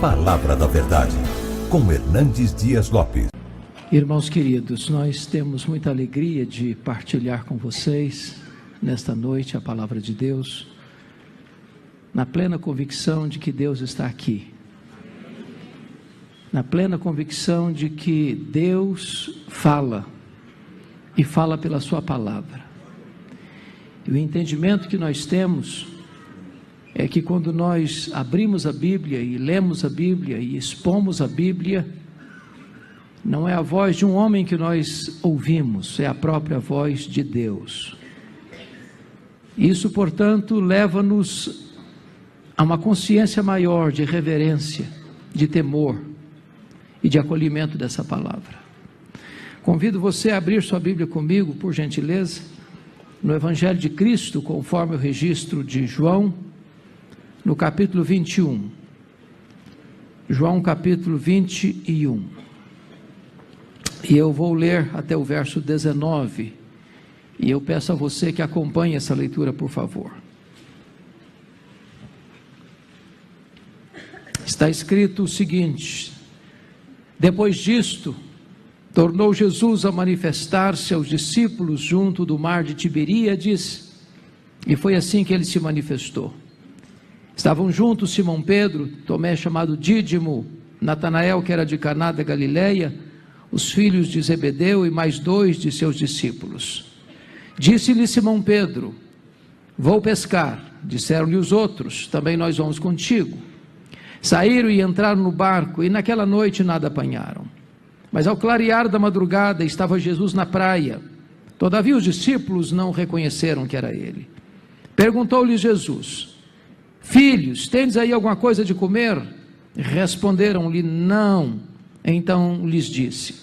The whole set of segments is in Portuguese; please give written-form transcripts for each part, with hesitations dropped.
Palavra da Verdade, com Hernandes Dias Lopes. Irmãos queridos, nós temos muita alegria de partilhar com vocês nesta noite a palavra de Deus, na plena convicção de que Deus está aqui, na plena convicção de que Deus fala e fala pela sua palavra. E o entendimento que nós temos é que quando nós abrimos a Bíblia e lemos a Bíblia e expomos a Bíblia, não é a voz de um homem que nós ouvimos, é a própria voz de Deus. Isso, portanto, leva-nos a uma consciência maior de reverência, de temor e de acolhimento dessa palavra. Convido você a abrir sua Bíblia comigo, por gentileza, no Evangelho de Cristo, conforme o registro de João, no capítulo 21. João, capítulo 21. E eu vou ler até o verso 19, e eu peço a você que acompanhe essa leitura, por favor. Está escrito o seguinte: depois disto, tornou Jesus a manifestar-se aos discípulos junto do mar de Tiberíades, e foi assim que ele se manifestou. Estavam juntos Simão Pedro, Tomé chamado Dídimo, Natanael, que era de Caná da Galileia, os filhos de Zebedeu e mais 2 de seus discípulos. Disse-lhe Simão Pedro: vou pescar. Disseram-lhe os outros: também nós vamos contigo. Saíram e entraram no barco, e naquela noite nada apanharam. Mas ao clarear da madrugada estava Jesus na praia. Todavia os discípulos não reconheceram que era ele. Perguntou-lhes Jesus: filhos, tendes aí alguma coisa de comer? Responderam-lhe: não. Então lhes disse: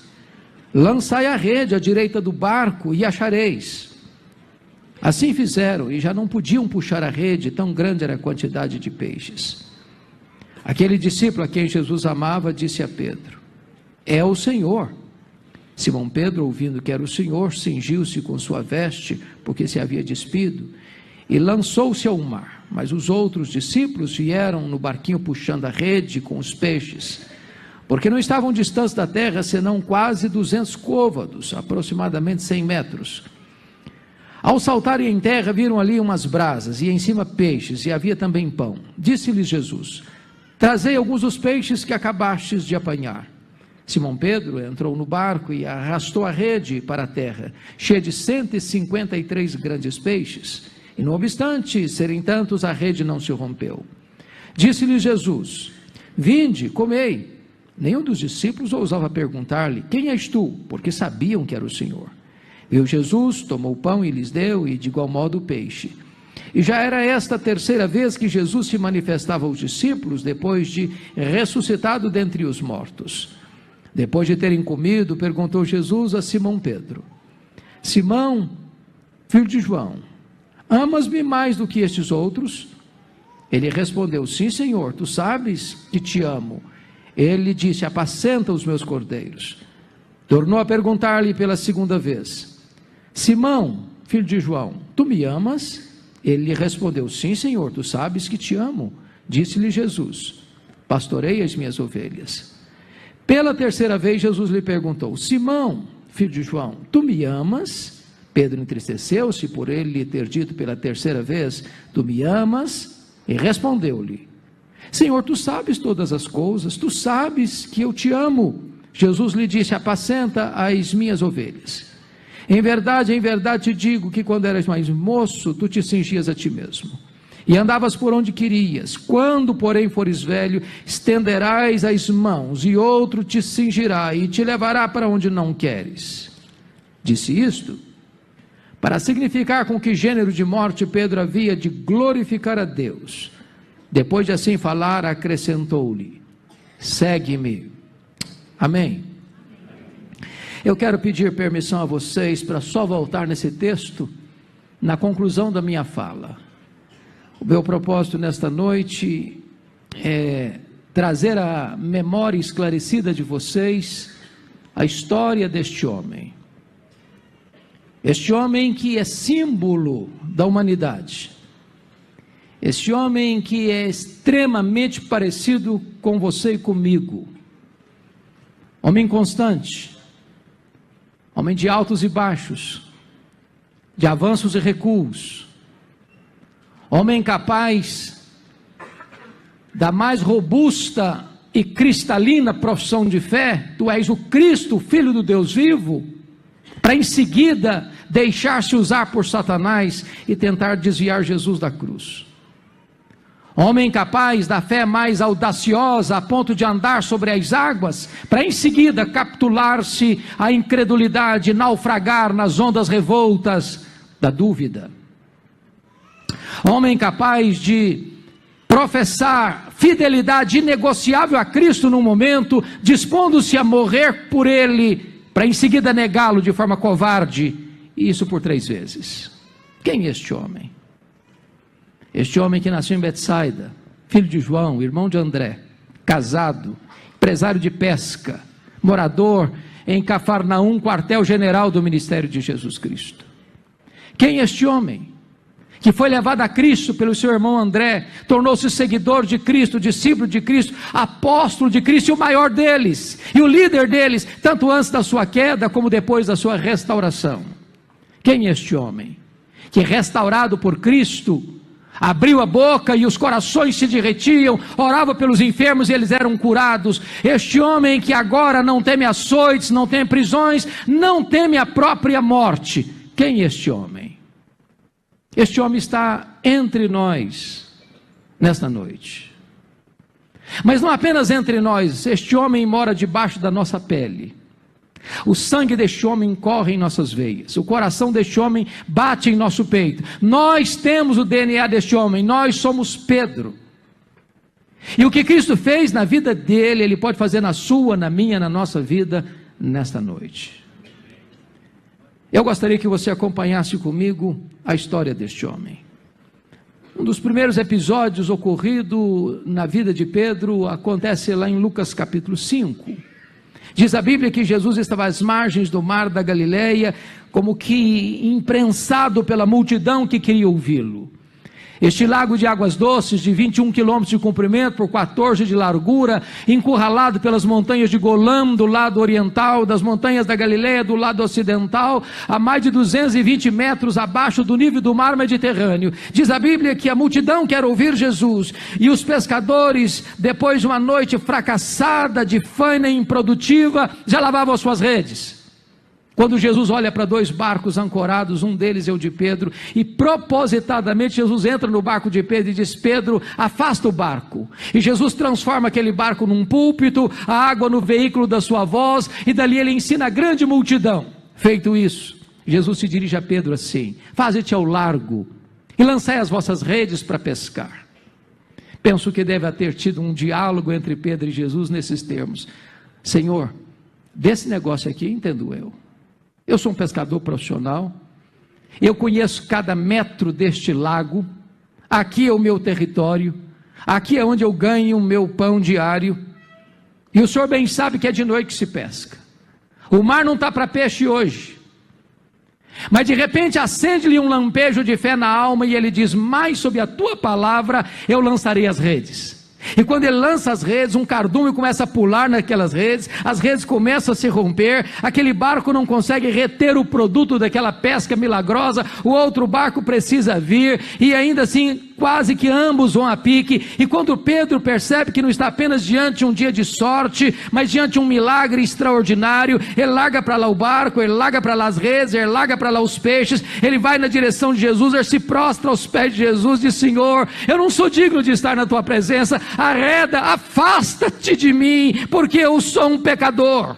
lançai a rede à direita do barco e achareis. Assim fizeram, e já não podiam puxar a rede, tão grande era a quantidade de peixes. Aquele discípulo a quem Jesus amava disse a Pedro: é o Senhor. Simão Pedro, ouvindo que era o Senhor, cingiu-se com sua veste, porque se havia despido, e lançou-se ao mar. Mas os outros discípulos vieram no barquinho puxando a rede com os peixes, porque não estavam distantes da terra, senão quase 200 côvados, aproximadamente 100 metros. Ao saltarem em terra, viram ali umas brasas, e em cima peixes, e havia também pão. Disse-lhes Jesus: trazei alguns dos peixes que acabastes de apanhar. Simão Pedro entrou no barco e arrastou a rede para a terra, cheia de 153 grandes peixes, e não obstante serem tantos, a rede não se rompeu. Disse-lhes Jesus: vinde, comei. Nenhum dos discípulos ousava perguntar-lhe: quem és tu? Porque sabiam que era o Senhor. Viu Jesus, tomou o pão e lhes deu, e de igual modo o peixe. E já era esta a terceira vez que Jesus se manifestava aos discípulos, depois de ressuscitado dentre os mortos. Depois de terem comido, perguntou Jesus a Simão Pedro: Simão, filho de João, amas-me mais do que estes outros? Ele respondeu: sim, Senhor, tu sabes que te amo. Ele disse: apacenta os meus cordeiros. Tornou a perguntar-lhe pela segunda vez: Simão, filho de João, tu me amas? Ele lhe respondeu: sim, Senhor, tu sabes que te amo. Disse-lhe Jesus: pastorei as minhas ovelhas. Pela terceira vez Jesus lhe perguntou: Simão, filho de João, tu me amas? Pedro entristeceu-se por ele lhe ter dito pela terceira vez: tu me amas? E respondeu-lhe: Senhor, tu sabes todas as coisas, tu sabes que eu te amo. Jesus lhe disse: apacenta as minhas ovelhas. Em verdade te digo que quando eras mais moço, tu te cingias a ti mesmo, e andavas por onde querias. Quando, porém, fores velho, estenderás as mãos, e outro te cingirá, e te levará para onde não queres. Disse isto para significar com que gênero de morte Pedro havia de glorificar a Deus. Depois de assim falar, acrescentou-lhe: segue-me. Amém. Eu quero pedir permissão a vocês para só voltar nesse texto na conclusão da minha fala. O meu propósito nesta noite é trazer à memória esclarecida de vocês a história deste homem. Este homem que é símbolo da humanidade. Este homem que é extremamente parecido com você e comigo, homem constante, homem de altos e baixos, de avanços e recuos, homem capaz da mais robusta e cristalina profissão de fé: tu és o Cristo, o Filho do Deus vivo, para em seguida deixar-se usar por Satanás e tentar desviar Jesus da cruz. Homem capaz da fé mais audaciosa a ponto de andar sobre as águas, para em seguida capitular-se à incredulidade, naufragar nas ondas revoltas da dúvida. Homem capaz de professar fidelidade inegociável a Cristo num momento, dispondo-se a morrer por Ele, para em seguida negá-lo de forma covarde, e isso por 3 vezes. Quem é este homem? Este homem que nasceu em Betsaida, filho de João, irmão de André, casado, empresário de pesca, morador em Cafarnaum, quartel-general do ministério de Jesus Cristo. Quem é este homem? Que foi levado a Cristo pelo seu irmão André, tornou-se seguidor de Cristo, discípulo de Cristo, apóstolo de Cristo, e o maior deles, e o líder deles, tanto antes da sua queda, como depois da sua restauração. Quem é este homem? Que restaurado por Cristo, abriu a boca e os corações se derretiam, orava pelos enfermos e eles eram curados. Este homem que agora não teme açoites, não teme prisões, não teme a própria morte. Quem é este homem? Este homem está entre nós nesta noite. Mas não apenas entre nós, este homem mora debaixo da nossa pele. O sangue deste homem corre em nossas veias, o coração deste homem bate em nosso peito. Nós temos o DNA deste homem, nós somos Pedro. E o que Cristo fez na vida dele, Ele pode fazer na sua, na minha, na nossa vida, nesta noite. Eu gostaria que você acompanhasse comigo a história deste homem. Um dos primeiros episódios ocorrido na vida de Pedro acontece lá em Lucas capítulo 5. Diz a Bíblia que Jesus estava às margens do mar da Galileia, como que imprensado pela multidão que queria ouvi-lo. Este lago de águas doces, de 21 quilômetros de comprimento por 14 de largura, encurralado pelas montanhas de Golã do lado oriental, das montanhas da Galileia do lado ocidental, a mais de 220 metros abaixo do nível do mar Mediterrâneo. Diz a Bíblia que a multidão quer ouvir Jesus, e os pescadores, depois de uma noite fracassada, de faina improdutiva, já lavavam as suas redes. Quando Jesus olha para 2 barcos ancorados, um deles é o de Pedro, e propositadamente Jesus entra no barco de Pedro e diz: Pedro, afasta o barco. E Jesus transforma aquele barco num púlpito, a água no veículo da sua voz, e dali ele ensina a grande multidão. Feito isso, Jesus se dirige a Pedro assim: faze-te ao largo e lançai as vossas redes para pescar. Penso que deve ter tido um diálogo entre Pedro e Jesus nesses termos: Senhor, desse negócio aqui entendo eu. Eu sou um pescador profissional, eu conheço cada metro deste lago, aqui é o meu território, aqui é onde eu ganho o meu pão diário, e o senhor bem sabe que é de noite que se pesca, o mar não está para peixe hoje, mas de repente acende-lhe um lampejo de fé na alma, e ele diz: mais sob a tua palavra eu lançarei as redes. E quando ele lança as redes, um cardume começa a pular naquelas redes, as redes começam a se romper, aquele barco não consegue reter o produto daquela pesca milagrosa, o outro barco precisa vir, e ainda assim quase que ambos vão a pique. E quando Pedro percebe que não está apenas diante de um dia de sorte, mas diante de um milagre extraordinário, ele larga para lá o barco, ele larga para lá as redes, ele larga para lá os peixes, ele vai na direção de Jesus, ele se prostra aos pés de Jesus e diz: Senhor, eu não sou digno de estar na tua presença, arreda, afasta-te de mim, porque eu sou um pecador.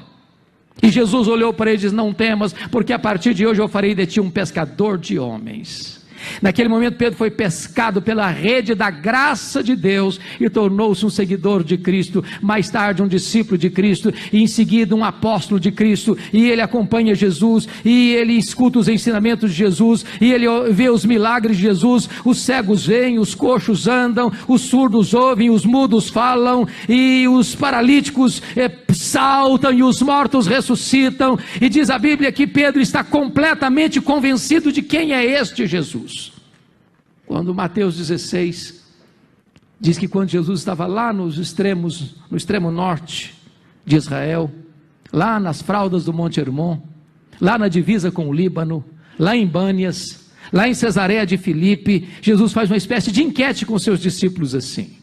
E Jesus olhou para ele e disse: não temas, porque a partir de hoje eu farei de ti um pescador de homens. Naquele momento Pedro foi pescado pela rede da graça de Deus e tornou-se um seguidor de Cristo, mais tarde um discípulo de Cristo, e em seguida um apóstolo de Cristo, e ele acompanha Jesus, e ele escuta os ensinamentos de Jesus, e ele vê os milagres de Jesus. Os cegos veem, os coxos andam, os surdos ouvem, os mudos falam, e os paralíticos saltam, e os mortos ressuscitam. E diz a Bíblia que Pedro está completamente convencido de quem é este Jesus. quando Mateus 16 diz que quando Jesus estava lá no extremo norte de Israel, lá nas fraldas do Monte Hermon, lá na divisa com o Líbano, lá em Bânias, lá em Cesareia de Filipe, Jesus faz uma espécie de enquete com seus discípulos assim: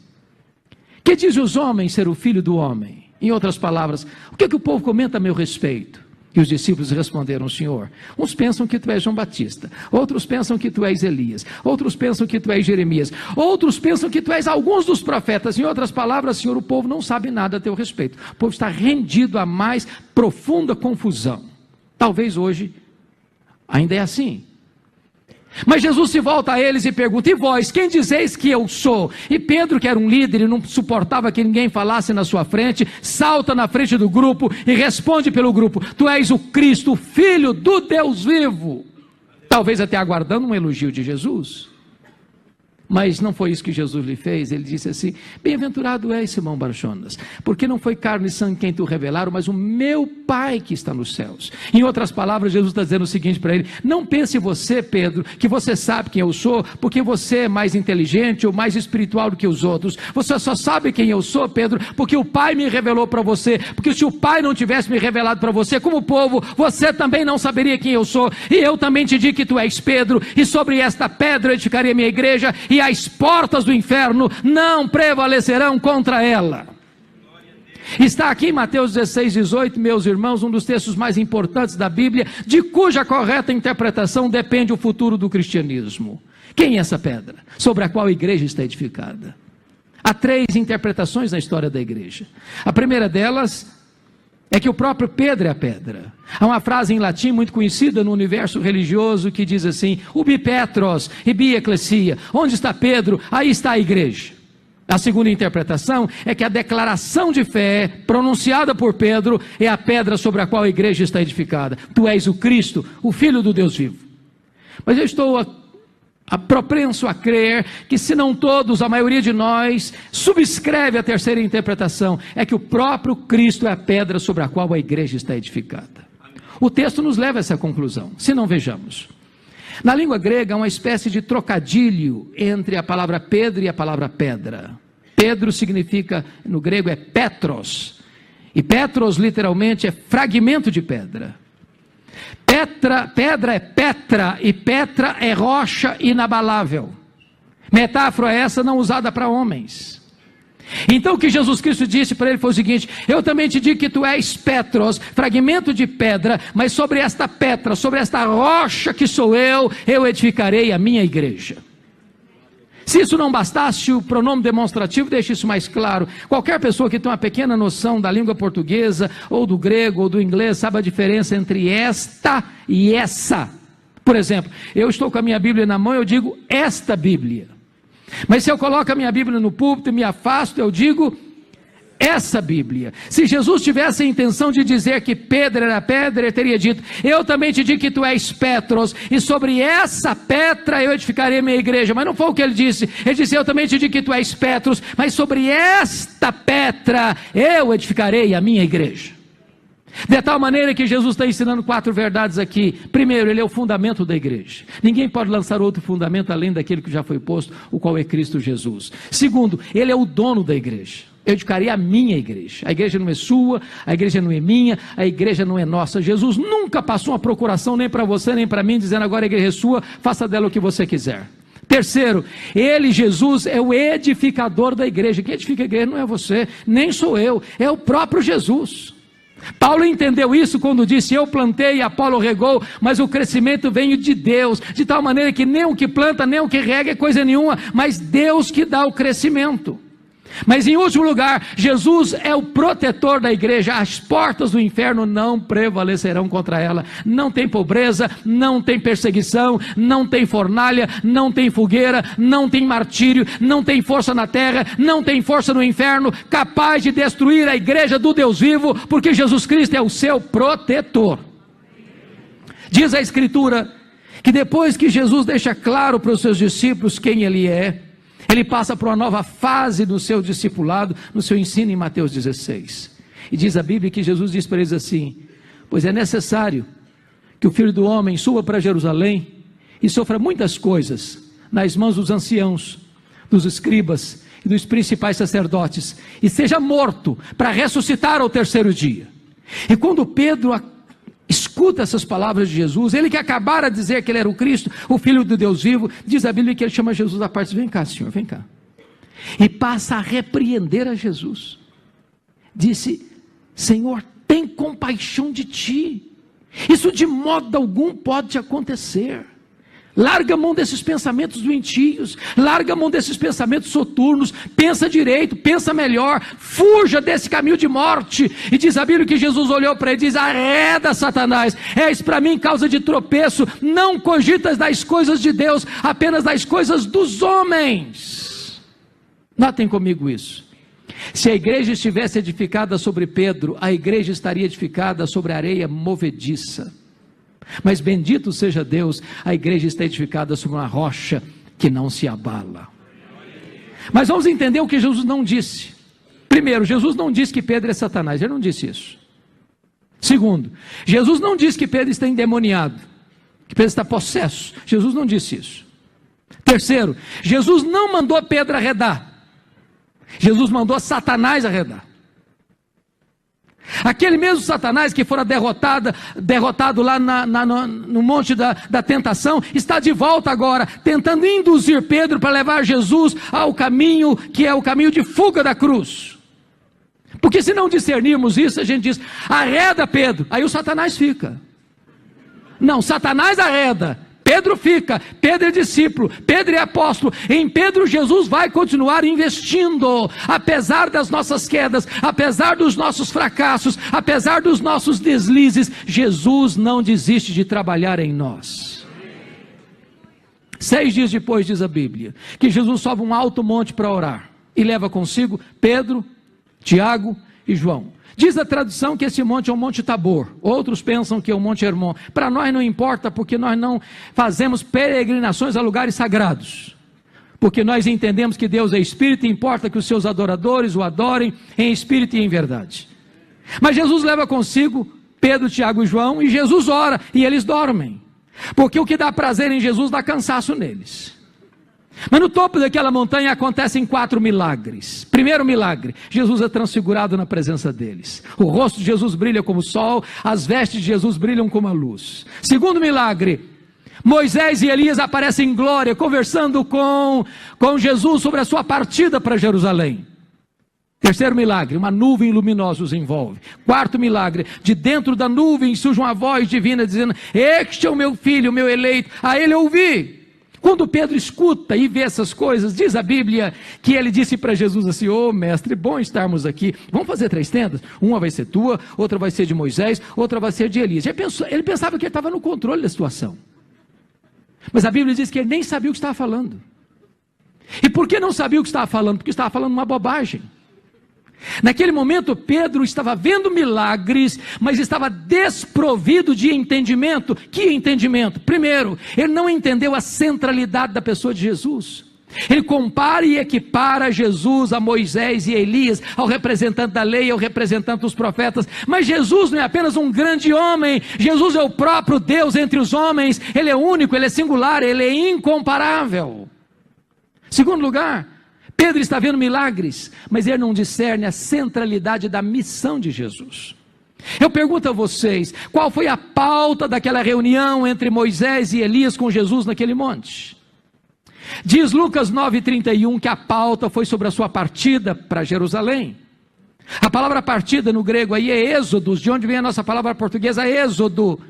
que dizem os homens ser o filho do homem? Em outras palavras, o que o povo comenta a meu respeito? E os discípulos responderam: Senhor, uns pensam que tu és João Batista, outros pensam que tu és Elias, outros pensam que tu és Jeremias, outros pensam que tu és alguns dos profetas. Em outras palavras, Senhor, o povo não sabe nada a teu respeito. O povo está rendido à mais profunda confusão. Talvez hoje ainda é assim. Mas Jesus se volta a eles e pergunta: e vós, quem dizeis que eu sou? E Pedro, que era um líder e não suportava que ninguém falasse na sua frente, salta na frente do grupo e responde pelo grupo: tu és o Cristo, o Filho do Deus vivo. Talvez até aguardando um elogio de Jesus. Mas não foi isso que Jesus lhe fez. Ele disse assim: bem-aventurado és, Simão Barjonas, porque não foi carne e sangue quem tu revelaram, mas o meu Pai que está nos céus. Em outras palavras, Jesus está dizendo o seguinte para ele: não pense você, Pedro, que você sabe quem eu sou, porque você é mais inteligente ou mais espiritual do que os outros. Você só sabe quem eu sou, Pedro, porque o Pai me revelou para você. Porque se o Pai não tivesse me revelado para você, como povo, você também não saberia quem eu sou. E eu também te digo que tu és Pedro, e sobre esta pedra edificarei a minha igreja, e as portas do inferno não prevalecerão contra ela. Está aqui em Mateus 16, 18, meus irmãos, um dos textos mais importantes da Bíblia, de cuja correta interpretação depende o futuro do cristianismo. Quem é essa pedra sobre a qual a igreja está edificada? Há 3 interpretações na história da igreja. A primeira delas é que o próprio Pedro é a pedra. Há uma frase em latim muito conhecida no universo religioso que diz assim: ubi Petros, ibi ecclesia. Onde está Pedro? Aí está a igreja. A segunda interpretação é que a declaração de fé pronunciada por Pedro é a pedra sobre a qual a igreja está edificada. Tu és o Cristo, o Filho do Deus vivo. Mas eu estou propenso a crer que, se não todos, a maioria de nós subscreve a terceira interpretação, é que o próprio Cristo é a pedra sobre a qual a igreja está edificada. O texto nos leva a essa conclusão, se não vejamos. Na língua grega há uma espécie de trocadilho entre a palavra Pedro e a palavra pedra. Pedro significa, no grego, é Petros, e Petros literalmente é fragmento de pedra. Pedra é Petra, e Petra é rocha inabalável. Metáfora essa não usada para homens. Então o que Jesus Cristo disse para ele foi o seguinte: eu também te digo que tu és Petros, fragmento de pedra, mas sobre esta Petra, sobre esta rocha que sou eu edificarei a minha igreja. Se isso não bastasse, o pronome demonstrativo deixa isso mais claro. Qualquer pessoa que tem uma pequena noção da língua portuguesa, ou do grego, ou do inglês, sabe a diferença entre esta e essa. Por exemplo, eu estou com a minha Bíblia na mão, eu digo esta Bíblia. Mas se eu coloco a minha Bíblia no púlpito e me afasto, eu digo essa Bíblia. Se Jesus tivesse a intenção de dizer que Pedro era pedra, ele teria dito: eu também te digo que tu és Petros, e sobre essa pedra eu edificarei minha igreja. Mas não foi o que ele disse. Ele disse: eu também te digo que tu és Petros, mas sobre esta pedra eu edificarei a minha igreja. De tal maneira que Jesus está ensinando 4 verdades aqui. Primeiro, ele é o fundamento da igreja. Ninguém pode lançar outro fundamento além daquele que já foi posto, o qual é Cristo Jesus. Segundo, ele é o dono da igreja. Eu edificarei a minha igreja. A igreja não é sua, a igreja não é minha, a igreja não é nossa. Jesus nunca passou uma procuração nem para você nem para mim, dizendo: agora a igreja é sua, faça dela o que você quiser. Terceiro, ele, Jesus, é o edificador da igreja. Quem edifica a igreja não é você, nem sou eu, é o próprio Jesus. Paulo entendeu isso quando disse: eu plantei e Apolo regou, mas o crescimento veio de Deus, de tal maneira que nem o que planta, nem o que rega é coisa nenhuma, mas Deus que dá o crescimento. Mas em último lugar, Jesus é o protetor da igreja. As portas do inferno não prevalecerão contra ela. Não tem pobreza, não tem perseguição, não tem fornalha, não tem fogueira, não tem martírio, não tem força na terra, não tem força no inferno capaz de destruir a igreja do Deus vivo, porque Jesus Cristo é o seu protetor. Diz a Escritura que depois que Jesus deixa claro para os seus discípulos quem ele é, ele passa para uma nova fase do seu discipulado, no seu ensino em Mateus 16. E diz a Bíblia que Jesus diz para eles assim: pois é necessário que o Filho do Homem suba para Jerusalém e sofra muitas coisas nas mãos dos anciãos, dos escribas e dos principais sacerdotes, e seja morto, para ressuscitar ao terceiro dia. E quando Pedro escuta essas palavras de Jesus, ele que acabara de dizer que ele era o Cristo, o Filho do Deus vivo, diz a Bíblia que ele chama Jesus à parte: vem cá, Senhor, vem cá. E passa a repreender a Jesus. Disse: Senhor, tem compaixão de ti, isso de modo algum pode te acontecer. Larga a mão desses pensamentos doentios, larga a mão desses pensamentos soturnos, pensa direito, pensa melhor, fuja desse caminho de morte. E diz a Bíblia que Jesus olhou para ele e diz: arreda, Satanás, és para mim causa de tropeço, não cogitas das coisas de Deus, apenas das coisas dos homens. Notem comigo isso. Se a igreja estivesse edificada sobre Pedro, a igreja estaria edificada sobre areia movediça. Mas bendito seja Deus, a igreja está edificada sobre uma rocha que não se abala. Mas vamos entender o que Jesus não disse. Primeiro, Jesus não disse que Pedro é Satanás, ele não disse isso. Segundo, Jesus não disse que Pedro está endemoniado, que Pedro está possesso. Jesus não disse isso. Terceiro, Jesus não mandou Pedro arredar, Jesus mandou Satanás arredar. Aquele mesmo Satanás que fora derrotado lá no monte da tentação, está de volta agora, tentando induzir Pedro para levar Jesus ao caminho que é o caminho de fuga da cruz. Porque se não discernirmos isso, a gente diz: arreda Pedro, aí o Satanás fica. Não, Satanás arreda, Pedro fica. Pedro é discípulo, Pedro é apóstolo. Em Pedro Jesus vai continuar investindo, apesar das nossas quedas, apesar dos nossos fracassos, apesar dos nossos deslizes. Jesus não desiste de trabalhar em nós. 6 dias depois, diz a Bíblia, que Jesus sobe um alto monte para orar, e leva consigo Pedro, Tiago e João. Diz a tradução que esse monte é o Monte Tabor, outros pensam que é o Monte Hermon. Para nós não importa, porque nós não fazemos peregrinações a lugares sagrados, porque nós entendemos que Deus é Espírito, e importa que os seus adoradores o adorem em Espírito e em verdade. Mas Jesus leva consigo Pedro, Tiago e João, e Jesus ora, e eles dormem, porque o que dá prazer em Jesus dá cansaço neles. Mas no topo daquela montanha acontecem 4 milagres. Primeiro milagre: Jesus é transfigurado na presença deles. O rosto de Jesus brilha como o sol, as vestes de Jesus brilham como a luz. Segundo milagre: Moisés e Elias aparecem em glória, conversando com Jesus sobre a sua partida para Jerusalém. Terceiro milagre: uma nuvem luminosa os envolve. Quarto milagre: de dentro da nuvem surge uma voz divina dizendo: este é o meu filho, o meu eleito, a ele ouvi. Quando Pedro escuta e vê essas coisas, diz a Bíblia que ele disse para Jesus assim: ô mestre, bom estarmos aqui, vamos fazer 3 tendas? Uma vai ser tua, outra vai ser de Moisés, outra vai ser de Elias. Ele pensava que ele estava no controle da situação, mas a Bíblia diz que ele nem sabia o que estava falando. E por que não sabia o que estava falando? Porque estava falando uma bobagem. Naquele momento Pedro estava vendo milagres, mas estava desprovido de entendimento. Que entendimento? Primeiro, ele não entendeu a centralidade da pessoa de Jesus. Ele compara e equipara Jesus a Moisés e Elias, ao representante da lei, ao representante dos profetas. Mas Jesus não é apenas um grande homem, Jesus é o próprio Deus entre os homens. Ele é único, ele é singular, ele é incomparável. Segundo lugar, Pedro está vendo milagres, mas ele não discerne a centralidade da missão de Jesus. Eu pergunto a vocês, qual foi a pauta daquela reunião entre Moisés e Elias com Jesus naquele monte? Diz Lucas 9,31 que a pauta foi sobre a sua partida para Jerusalém. A palavra partida no grego aí é êxodos, de onde vem a nossa palavra portuguesa êxodo.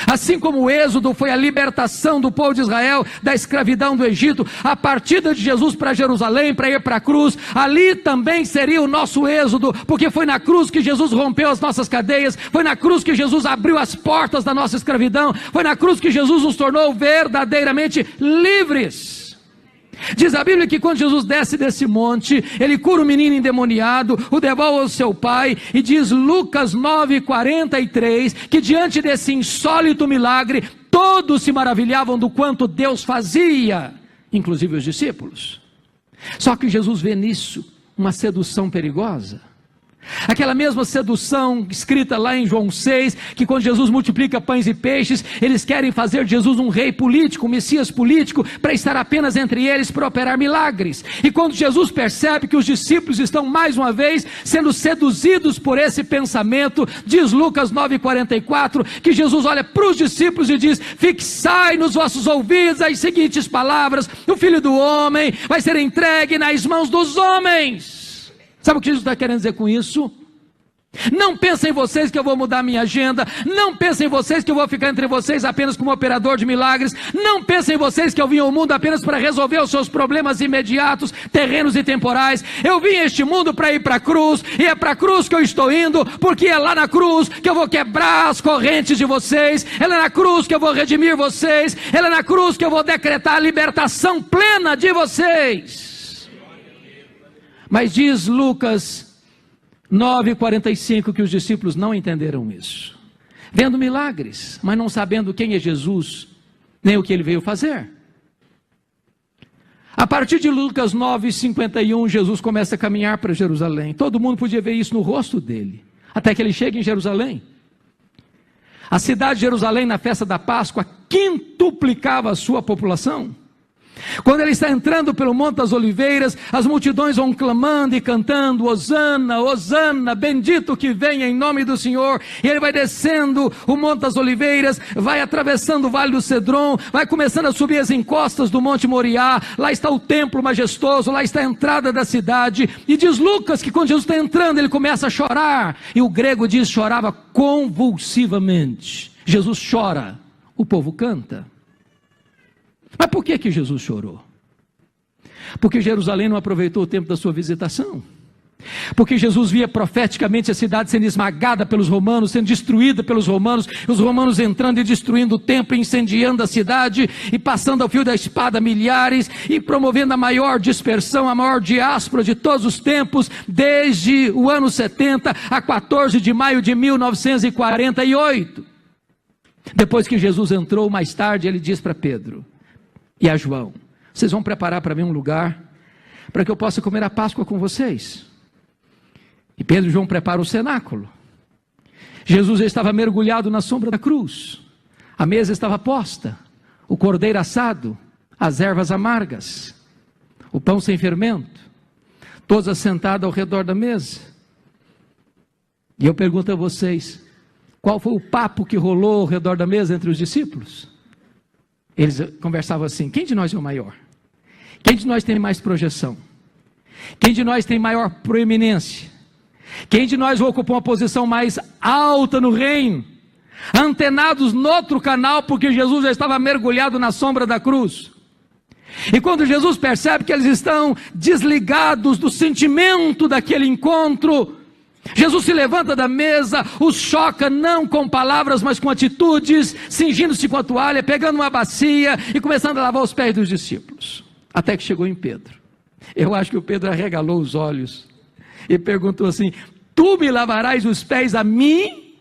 Assim como o êxodo foi a libertação do povo de Israel da escravidão do Egito, a partida de Jesus para Jerusalém, para ir para a cruz, ali também seria o nosso êxodo, porque foi na cruz que Jesus rompeu as nossas cadeias, foi na cruz que Jesus abriu as portas da nossa escravidão, foi na cruz que Jesus nos tornou verdadeiramente livres. Diz a Bíblia que quando Jesus desce desse monte, ele cura o menino endemoniado, o devolve ao seu pai, e diz Lucas 9,43, que diante desse insólito milagre, todos se maravilhavam do quanto Deus fazia, inclusive os discípulos. Só que Jesus vê nisso uma sedução perigosa. Aquela mesma sedução escrita lá em João 6, que quando Jesus multiplica pães e peixes, eles querem fazer de Jesus um rei político, um Messias político, para estar apenas entre eles para operar milagres. E quando Jesus percebe que os discípulos estão mais uma vez sendo seduzidos por esse pensamento, diz Lucas 9,44, que Jesus olha para os discípulos e diz: fixai nos vossos ouvidos as seguintes palavras: o Filho do Homem vai ser entregue nas mãos dos homens. Sabe o que Jesus está querendo dizer com isso? Não pensem em vocês que eu vou mudar minha agenda. Não pensem em vocês que eu vou ficar entre vocês apenas como operador de milagres. Não pensem em vocês que eu vim ao mundo apenas para resolver os seus problemas imediatos, terrenos e temporais. Eu vim a este mundo para ir para a cruz, e é para a cruz que eu estou indo, porque é lá na cruz que eu vou quebrar as correntes de vocês. É lá na cruz que eu vou redimir vocês. É lá na cruz que eu vou decretar a libertação plena de vocês. Mas diz Lucas 9,45 que os discípulos não entenderam isso. Vendo milagres, mas não sabendo quem é Jesus, nem o que ele veio fazer. A partir de Lucas 9,51, Jesus começa a caminhar para Jerusalém. Todo mundo podia ver isso no rosto dele, até que ele chega em Jerusalém. A cidade de Jerusalém, na festa da Páscoa, quintuplicava a sua população. Quando ele está entrando pelo Monte das Oliveiras, as multidões vão clamando e cantando: Hosana, Hosana, bendito que vem em nome do Senhor. E ele vai descendo o Monte das Oliveiras, vai atravessando o Vale do Cedron, vai começando a subir as encostas do Monte Moriá. Lá está o templo majestoso, lá está a entrada da cidade. E diz Lucas que quando Jesus está entrando, ele começa a chorar. E o grego diz: chorava convulsivamente. Jesus chora, o povo canta. Mas por que Jesus chorou? Porque Jerusalém não aproveitou o tempo da sua visitação. Porque Jesus via profeticamente a cidade sendo esmagada pelos romanos, sendo destruída pelos romanos, os romanos entrando e destruindo o templo, incendiando a cidade e passando ao fio da espada milhares e promovendo a maior dispersão, a maior diáspora de todos os tempos, desde o ano 70 a 14 de maio de 1948. Depois que Jesus entrou, mais tarde, ele diz para Pedro e a João: vocês vão preparar para mim um lugar para que eu possa comer a Páscoa com vocês. E Pedro e João preparam o cenáculo. Jesus estava mergulhado na sombra da cruz. A mesa estava posta, o cordeiro assado, as ervas amargas, o pão sem fermento, todos assentados ao redor da mesa. E eu pergunto a vocês: qual foi o papo que rolou ao redor da mesa entre os discípulos? Eles conversavam assim: quem de nós é o maior? Quem de nós tem mais projeção? Quem de nós tem maior proeminência? Quem de nós ocupou uma posição mais alta no reino? Antenados no outro canal, porque Jesus já estava mergulhado na sombra da cruz. E quando Jesus percebe que eles estão desligados do sentimento daquele encontro, Jesus se levanta da mesa, os choca não com palavras, mas com atitudes, cingindo-se com a toalha, pegando uma bacia e começando a lavar os pés dos discípulos. Até que chegou em Pedro. Eu acho que o Pedro arregalou os olhos e perguntou assim: tu me lavarás os pés a mim?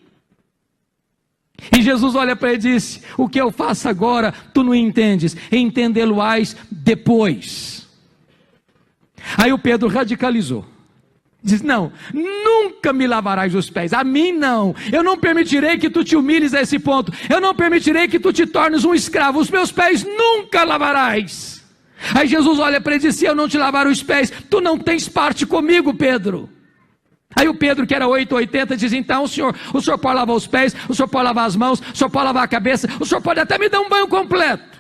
E Jesus olha para ele e disse: o que eu faço agora, tu não entendes, entendê-lo-ás depois. Aí o Pedro radicalizou. Diz: não, nunca me lavarás os pés, a mim não. Eu não permitirei que tu te humilhes a esse ponto. Eu não permitirei que tu te tornes um escravo. Os meus pés nunca lavarás. Aí Jesus olha para ele e diz: se eu não te lavar os pés, tu não tens parte comigo, Pedro. Aí o Pedro, que era 8,80, diz: então o senhor pode lavar os pés, o senhor pode lavar as mãos, o senhor pode lavar a cabeça, o senhor pode até me dar um banho completo.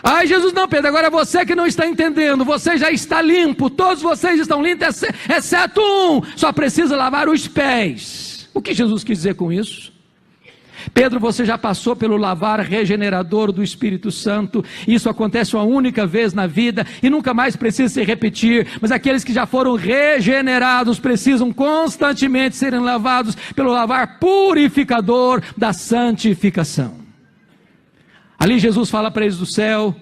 Aí Jesus: não, Pedro, agora é você que não está entendendo, você já está limpo, todos vocês estão limpos, exceto um, só precisa lavar os pés. O que Jesus quis dizer com isso? Pedro, você já passou pelo lavar regenerador do Espírito Santo. Isso acontece uma única vez na vida e nunca mais precisa se repetir. Mas aqueles que já foram regenerados precisam constantemente serem lavados pelo lavar purificador da santificação. Ali Jesus fala para eles do céu,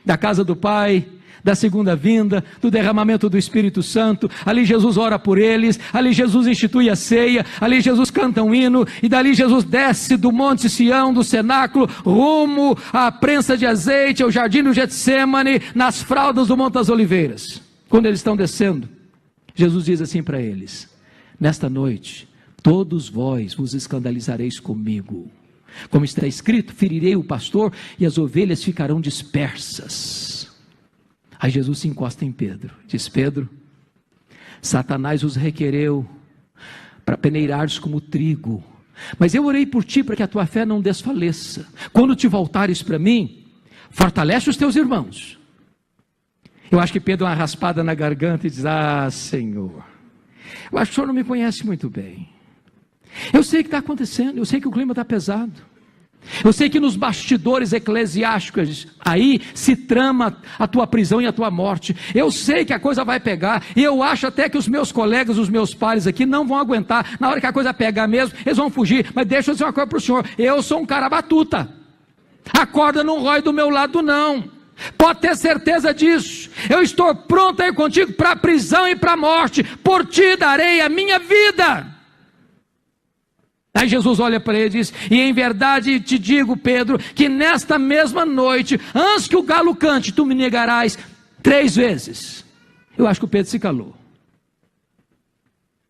da casa do Pai, da segunda vinda, do derramamento do Espírito Santo. Ali Jesus ora por eles, ali Jesus institui a ceia, ali Jesus canta um hino, e dali Jesus desce do Monte Sião, do cenáculo, rumo à prensa de azeite, ao jardim do Getsêmane, nas fraldas do Monte das Oliveiras. Quando eles estão descendo, Jesus diz assim para eles: nesta noite, todos vós vos escandalizareis comigo. Como está escrito, ferirei o pastor e as ovelhas ficarão dispersas. Aí Jesus se encosta em Pedro, diz: Pedro, Satanás os requereu para peneirares como trigo, mas eu orei por ti para que a tua fé não desfaleça. Quando te voltares para mim, fortalece os teus irmãos. Eu acho que Pedro dá uma raspada na garganta e diz: ah, Senhor, eu acho que o Senhor não me conhece muito bem. Eu sei o que está acontecendo, eu sei que o clima está pesado. Eu sei que nos bastidores eclesiásticos aí se trama a tua prisão e a tua morte. Eu sei que a coisa vai pegar, e eu acho até que os meus colegas, os meus pares aqui não vão aguentar. Na hora que a coisa pegar mesmo, eles vão fugir. Mas deixa eu dizer uma coisa para o senhor: eu sou um cara batuta, a corda não rói do meu lado não, pode ter certeza disso. Eu estou pronto a ir contigo para a prisão e para a morte, por ti darei a minha vida. Aí Jesus olha para ele e diz: e em verdade te digo, Pedro, que nesta mesma noite, antes que o galo cante, tu me negarás 3 vezes. Eu acho que o Pedro se calou.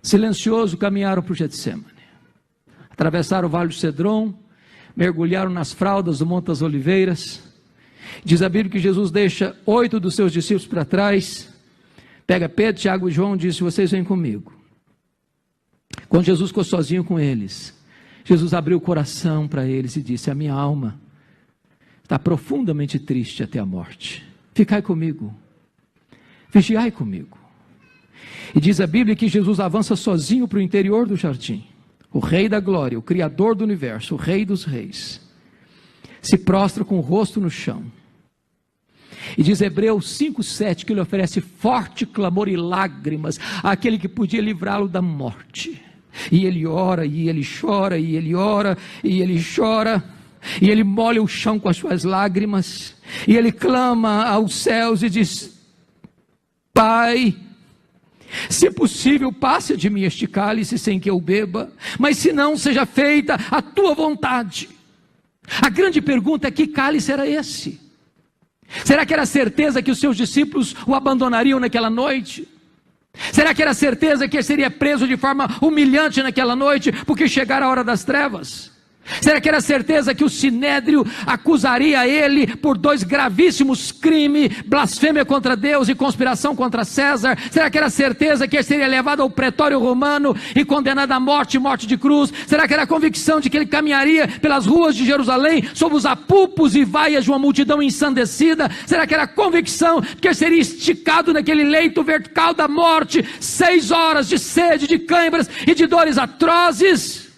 Silencioso, caminharam para o Getsemane, atravessaram o vale do Cedron, mergulharam nas fraldas do Monte das Oliveiras. Diz a Bíblia que Jesus deixa 8 dos seus discípulos para trás, pega Pedro, Tiago e João e diz: vocês vêm comigo. Quando Jesus ficou sozinho com eles, Jesus abriu o coração para eles e disse: a minha alma está profundamente triste até a morte, ficai comigo, vigiai comigo. E diz a Bíblia que Jesus avança sozinho para o interior do jardim. O Rei da Glória, o Criador do Universo, o Rei dos Reis, se prostra com o rosto no chão. E diz Hebreus 5:7 que ele oferece forte clamor e lágrimas àquele que podia livrá-lo da morte. E ele ora, e ele chora, e ele ora, e ele chora, e ele molha o chão com as suas lágrimas, e ele clama aos céus e diz: Pai, se possível, passe de mim este cálice sem que eu beba, mas se não, seja feita a tua vontade. A grande pergunta é: que cálice era esse? Será que era certeza que os seus discípulos o abandonariam naquela noite? Será que era certeza que ele seria preso de forma humilhante naquela noite, porque chegara a hora das trevas? Será que era certeza que o Sinédrio acusaria ele por 2 gravíssimos crimes, blasfêmia contra Deus e conspiração contra César? Será que era certeza que ele seria levado ao pretório romano e condenado à morte, morte de cruz? Será que era a convicção de que ele caminharia pelas ruas de Jerusalém sob os apupos e vaias de uma multidão ensandecida? Será que era a convicção de que ele seria esticado naquele leito vertical da morte, 6 horas de sede, de cãibras e de dores atrozes?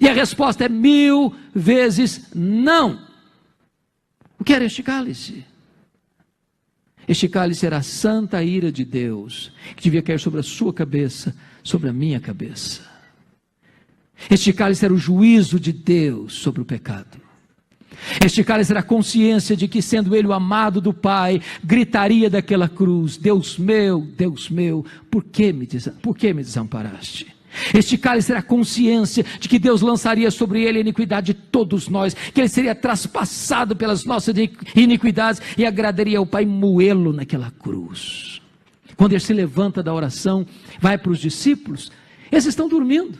E a resposta é 1000 vezes não. O que era este cálice? Este cálice era a santa ira de Deus, que devia cair sobre a sua cabeça, sobre a minha cabeça. Este cálice era o juízo de Deus sobre o pecado. Este cálice era a consciência de que, sendo ele o amado do Pai, gritaria daquela cruz: Deus meu, por que me desamparaste? Este cálice era a consciência de que Deus lançaria sobre ele a iniquidade de todos nós, que ele seria traspassado pelas nossas iniquidades, e agradaria ao Pai moê-lo naquela cruz. Quando ele se levanta da oração, vai para os discípulos, eles estão dormindo.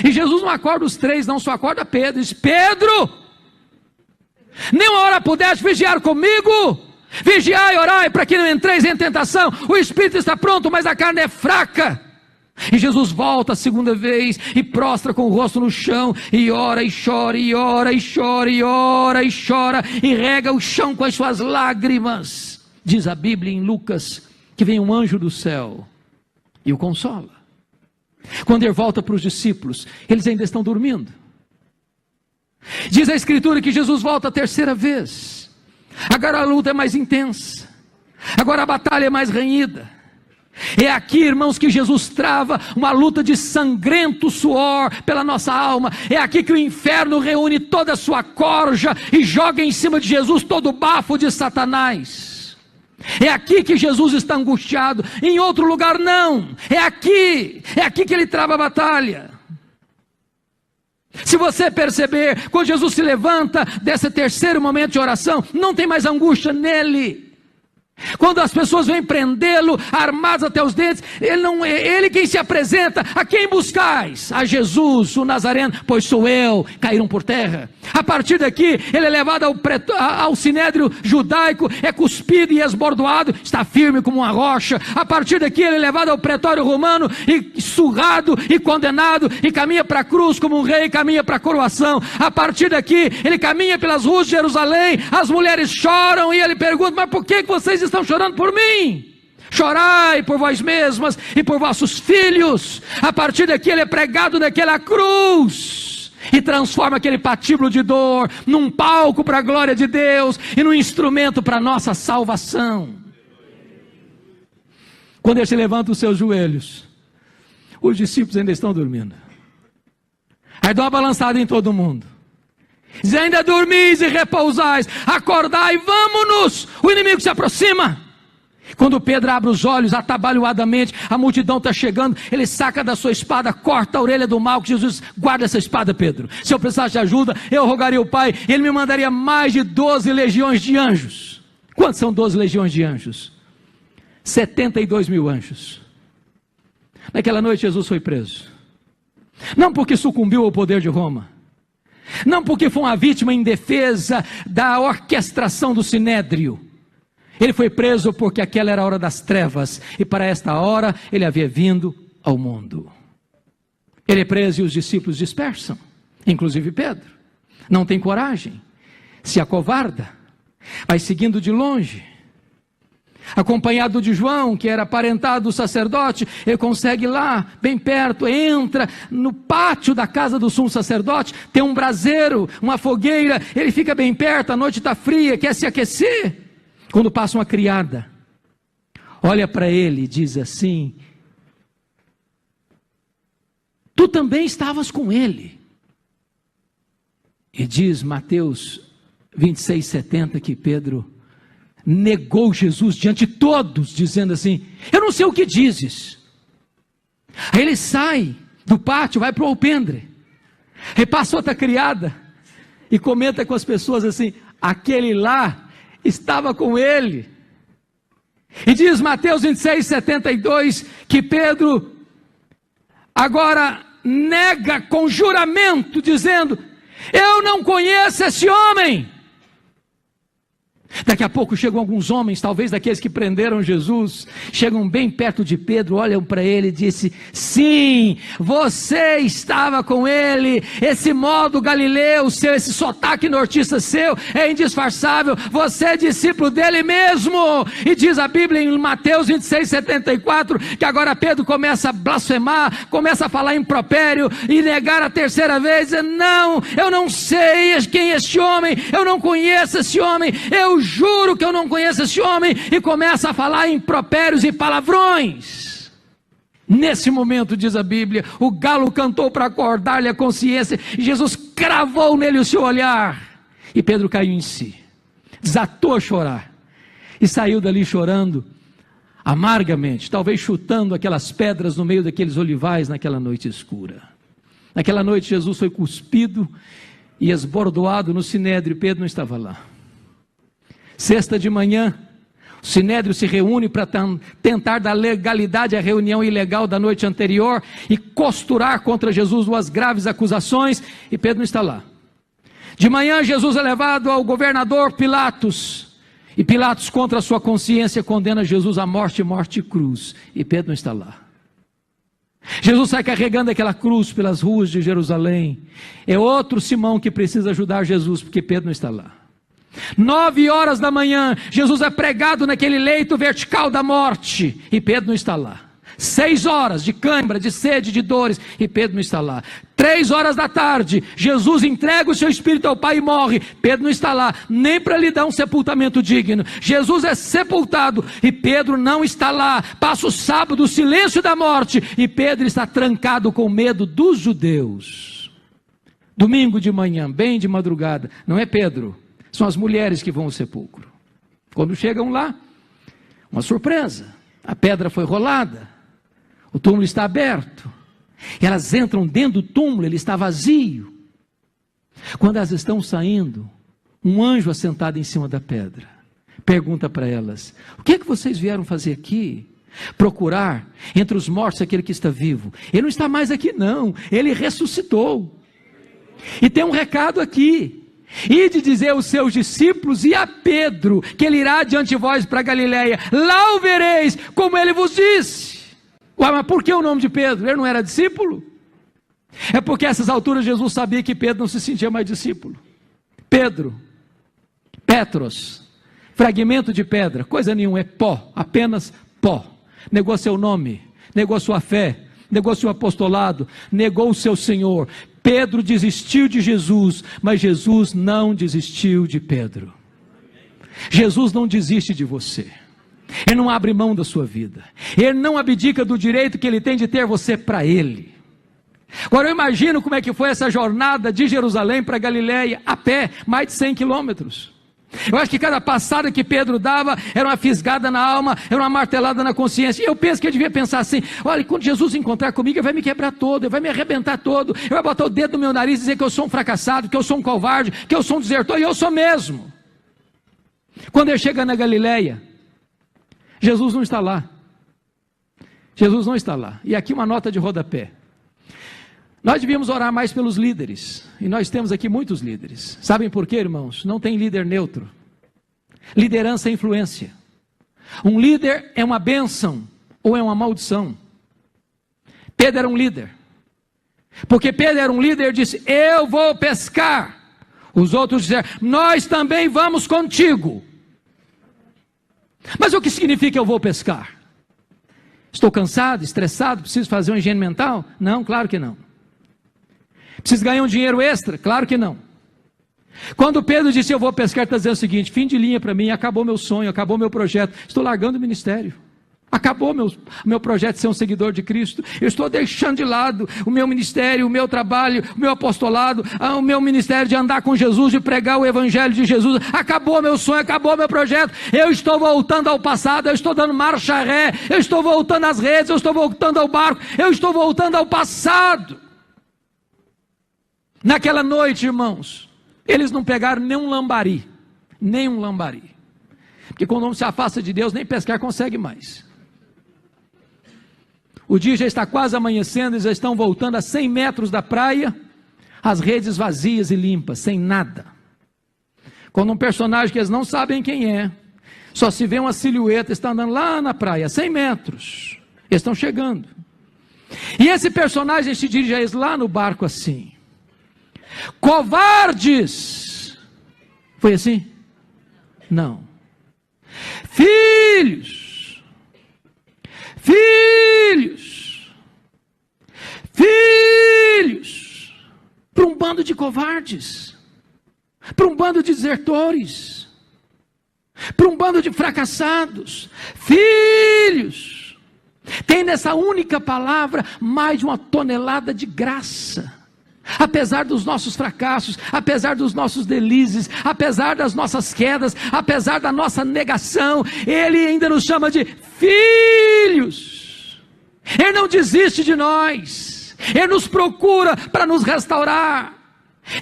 E Jesus não acorda os 3, não, só acorda Pedro. Diz: Pedro, nem uma hora pudeste vigiar comigo? Vigiai e orai para que não entreis em tentação. O espírito está pronto, mas a carne é fraca. E Jesus volta a segunda vez e prostra com o rosto no chão, e ora e chora, e ora e chora, e ora e chora, e rega o chão com as suas lágrimas. Diz a Bíblia em Lucas que vem um anjo do céu e o consola. Quando ele volta para os discípulos, eles ainda estão dormindo. Diz a Escritura que Jesus volta a 3ª vez. Agora a luta é mais intensa, agora a batalha é mais renhida. É aqui, irmãos, que Jesus trava uma luta de sangrento suor pela nossa alma. É aqui que o inferno reúne toda a sua corja e joga em cima de Jesus todo o bafo de Satanás. É aqui que Jesus está angustiado, em outro lugar não. É aqui que ele trava a batalha. Se você perceber, quando Jesus se levanta desse 3º momento de oração, não tem mais angústia nele. Quando as pessoas vêm prendê-lo, armados até os dentes, ele quem se apresenta: a quem buscais? A Jesus, o Nazareno. Pois sou eu. Caíram por terra. A partir daqui, ele é levado ao sinédrio judaico, é cuspido e esbordoado, está firme como uma rocha. A partir daqui, ele é levado ao pretório romano, e surrado e condenado, e caminha para a cruz como um rei, caminha para a coroação. A partir daqui, ele caminha pelas ruas de Jerusalém, as mulheres choram, e ele pergunta: mas por que vocês estão chorando por mim? Chorai por vós mesmas e por vossos filhos. A partir daqui, ele é pregado naquela cruz, e transforma aquele patíbulo de dor num palco para a glória de Deus, e num instrumento para a nossa salvação. Quando ele se levanta os seus joelhos, os discípulos ainda estão dormindo. Aí dá uma balançada em todo mundo. Diz: ainda dormis e repousais, acordai, vamos-nos, o inimigo se aproxima. Quando Pedro abre os olhos, atabalhoadamente, a multidão está chegando, ele saca da sua espada, corta a orelha do mal, que Jesus: guarda essa espada, Pedro, se eu precisasse de ajuda, eu rogaria ao Pai, ele me mandaria mais de 12 legiões de anjos. Quantos são 12 legiões de anjos? 72 mil anjos. Naquela noite Jesus foi preso, não porque sucumbiu ao poder de Roma, não porque foi uma vítima indefesa da orquestração do sinédrio. Ele foi preso porque aquela era a hora das trevas, e para esta hora ele havia vindo ao mundo. Ele é preso e os discípulos dispersam, inclusive Pedro. Não tem coragem, se acovarda, vai seguindo de longe. Acompanhado de João, que era parentado do sacerdote, ele consegue ir lá, bem perto, entra no pátio da casa do sumo sacerdote, tem um braseiro, uma fogueira, ele fica bem perto, a noite está fria, quer se aquecer. Quando passa uma criada, olha para ele e diz assim: tu também estavas com ele. E diz Mateus 26:70 que Pedro negou Jesus diante de todos, dizendo assim: eu não sei o que dizes. Aí ele sai do pátio, vai para o alpendre, aí passa outra criada e comenta com as pessoas assim: aquele lá estava com ele. E diz Mateus 26:72 que Pedro agora nega com juramento, dizendo: eu não conheço esse homem. Daqui a pouco chegam alguns homens, talvez daqueles que prenderam Jesus, chegam bem perto de Pedro, olham para ele e dizem: sim, você estava com ele, esse modo galileu seu, esse sotaque nortista seu é indisfarçável, você é discípulo dele mesmo. E diz a Bíblia em Mateus 26:74 que agora Pedro começa a blasfemar, começa a falar impropério e negar a terceira vez: não, eu não sei quem é este homem, eu não conheço esse homem, eu juro que eu não conheço esse homem. E começa a falar impropérios e palavrões. Nesse momento, diz a Bíblia, o galo cantou para acordar-lhe a consciência, e Jesus cravou nele o seu olhar, e Pedro caiu em si, desatou a chorar, e saiu dali chorando amargamente, talvez chutando aquelas pedras no meio daqueles olivais naquela noite escura. Naquela noite Jesus foi cuspido e esbordoado no sinédrio. Pedro não estava lá. Sexta de manhã, o sinédrio se reúne para tentar dar legalidade à reunião ilegal da noite anterior e costurar contra Jesus duas graves acusações, e Pedro não está lá. De manhã Jesus é levado ao governador Pilatos, e Pilatos, contra a sua consciência, condena Jesus à morte, morte e cruz, e Pedro não está lá. Jesus sai carregando aquela cruz pelas ruas de Jerusalém. É outro Simão que precisa ajudar Jesus, porque Pedro não está lá. 9 horas da manhã, Jesus é pregado naquele leito vertical da morte, e Pedro não está lá. 6 horas de cãibra, de sede, de dores, e Pedro não está lá. 3 horas da tarde, Jesus entrega o seu espírito ao Pai e morre. Pedro não está lá, nem para lhe dar um sepultamento digno. Jesus é sepultado e Pedro não está lá. Passa o sábado, o silêncio da morte, e Pedro está trancado com medo dos judeus. Domingo de manhã, bem de madrugada, não é Pedro, são as mulheres que vão ao sepulcro. Quando chegam lá, uma surpresa: a pedra foi rolada, o túmulo está aberto, e elas entram dentro do túmulo, ele está vazio. Quando elas estão saindo, um anjo assentado em cima da pedra pergunta para elas: o que é que vocês vieram fazer aqui? Procurar entre os mortos aquele que está vivo. Ele não está mais aqui não, ele ressuscitou. E tem um recado aqui: ide dizer aos seus discípulos e a Pedro que ele irá diante de vós para Galiléia, lá o vereis, como ele vos disse. Ué, mas por que o nome de Pedro? Ele não era discípulo? É porque a essas alturas Jesus sabia que Pedro não se sentia mais discípulo. Pedro, Petros, fragmento de pedra, coisa nenhuma, é pó, apenas pó. Negou seu nome, negou sua fé, negou seu apostolado, negou o seu Senhor. Pedro desistiu de Jesus, mas Jesus não desistiu de Pedro. Jesus não desiste de você. Ele não abre mão da sua vida. Ele não abdica do direito que ele tem de ter você para ele. Agora eu imagino como é que foi essa jornada de Jerusalém para Galiléia, a pé, mais de 100 quilômetros. Eu acho que cada passada que Pedro dava era uma fisgada na alma, era uma martelada na consciência. E eu penso que ele devia pensar assim: olha, quando Jesus encontrar comigo, ele vai me quebrar todo, ele vai me arrebentar todo, ele vai botar o dedo no meu nariz e dizer que eu sou um fracassado, que eu sou um covarde, que eu sou um desertor, e eu sou mesmo. Quando ele chega na Galiléia, Jesus não está lá. Jesus não está lá. E aqui uma nota de rodapé: nós devíamos orar mais pelos líderes, e nós temos aqui muitos líderes. Sabem por quê, irmãos? Não tem líder neutro. Liderança é influência. Um líder é uma bênção ou é uma maldição. Pedro era um líder. Porque Pedro era um líder e disse: eu vou pescar. Os outros disseram: nós também vamos contigo. Mas o que significa eu vou pescar? Estou cansado, estressado, preciso fazer uma higiene mental? Não, claro que não. Preciso ganhar um dinheiro extra? Claro que não. Quando Pedro disse eu vou pescar, está dizendo o seguinte: fim de linha para mim, acabou meu sonho, acabou meu projeto, estou largando o ministério, acabou meu projeto de ser um seguidor de Cristo, eu estou deixando de lado o meu ministério, o meu trabalho, o meu apostolado, o meu ministério de andar com Jesus, de pregar o evangelho de Jesus, acabou meu sonho, acabou meu projeto, eu estou voltando ao passado, eu estou dando marcha ré, eu estou voltando às redes, eu estou voltando ao barco, eu estou voltando ao passado. Naquela noite, irmãos, eles não pegaram nenhum lambari, porque quando o homem se afasta de Deus, nem pescar consegue mais. O dia já está quase amanhecendo, eles já estão voltando a 100 metros da praia, as redes vazias e limpas, sem nada. Quando um personagem que eles não sabem quem é, só se vê uma silhueta, está andando lá na praia, 100 metros, eles estão chegando. E esse personagem se dirige a eles lá no barco assim: covardes. Foi assim? Não. Filhos, para um bando de covardes, para um bando de desertores, para um bando de fracassados. Filhos. Tem nessa única palavra mais de uma tonelada de graça. Apesar dos nossos fracassos, apesar dos nossos delizes, apesar das nossas quedas, apesar da nossa negação, Ele ainda nos chama de filhos. Ele não desiste de nós, Ele nos procura para nos restaurar.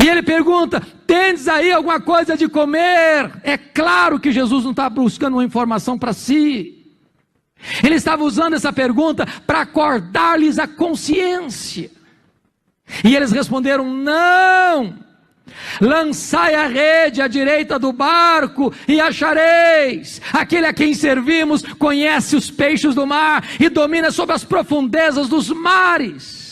E Ele pergunta: tendes aí alguma coisa de comer? É claro que Jesus não está buscando uma informação para si. Ele estava usando essa pergunta para acordar-lhes a consciência. E eles responderam: não. Lançai a rede à direita do barco e achareis. Aquele a quem servimos conhece os peixes do mar e domina sobre as profundezas dos mares.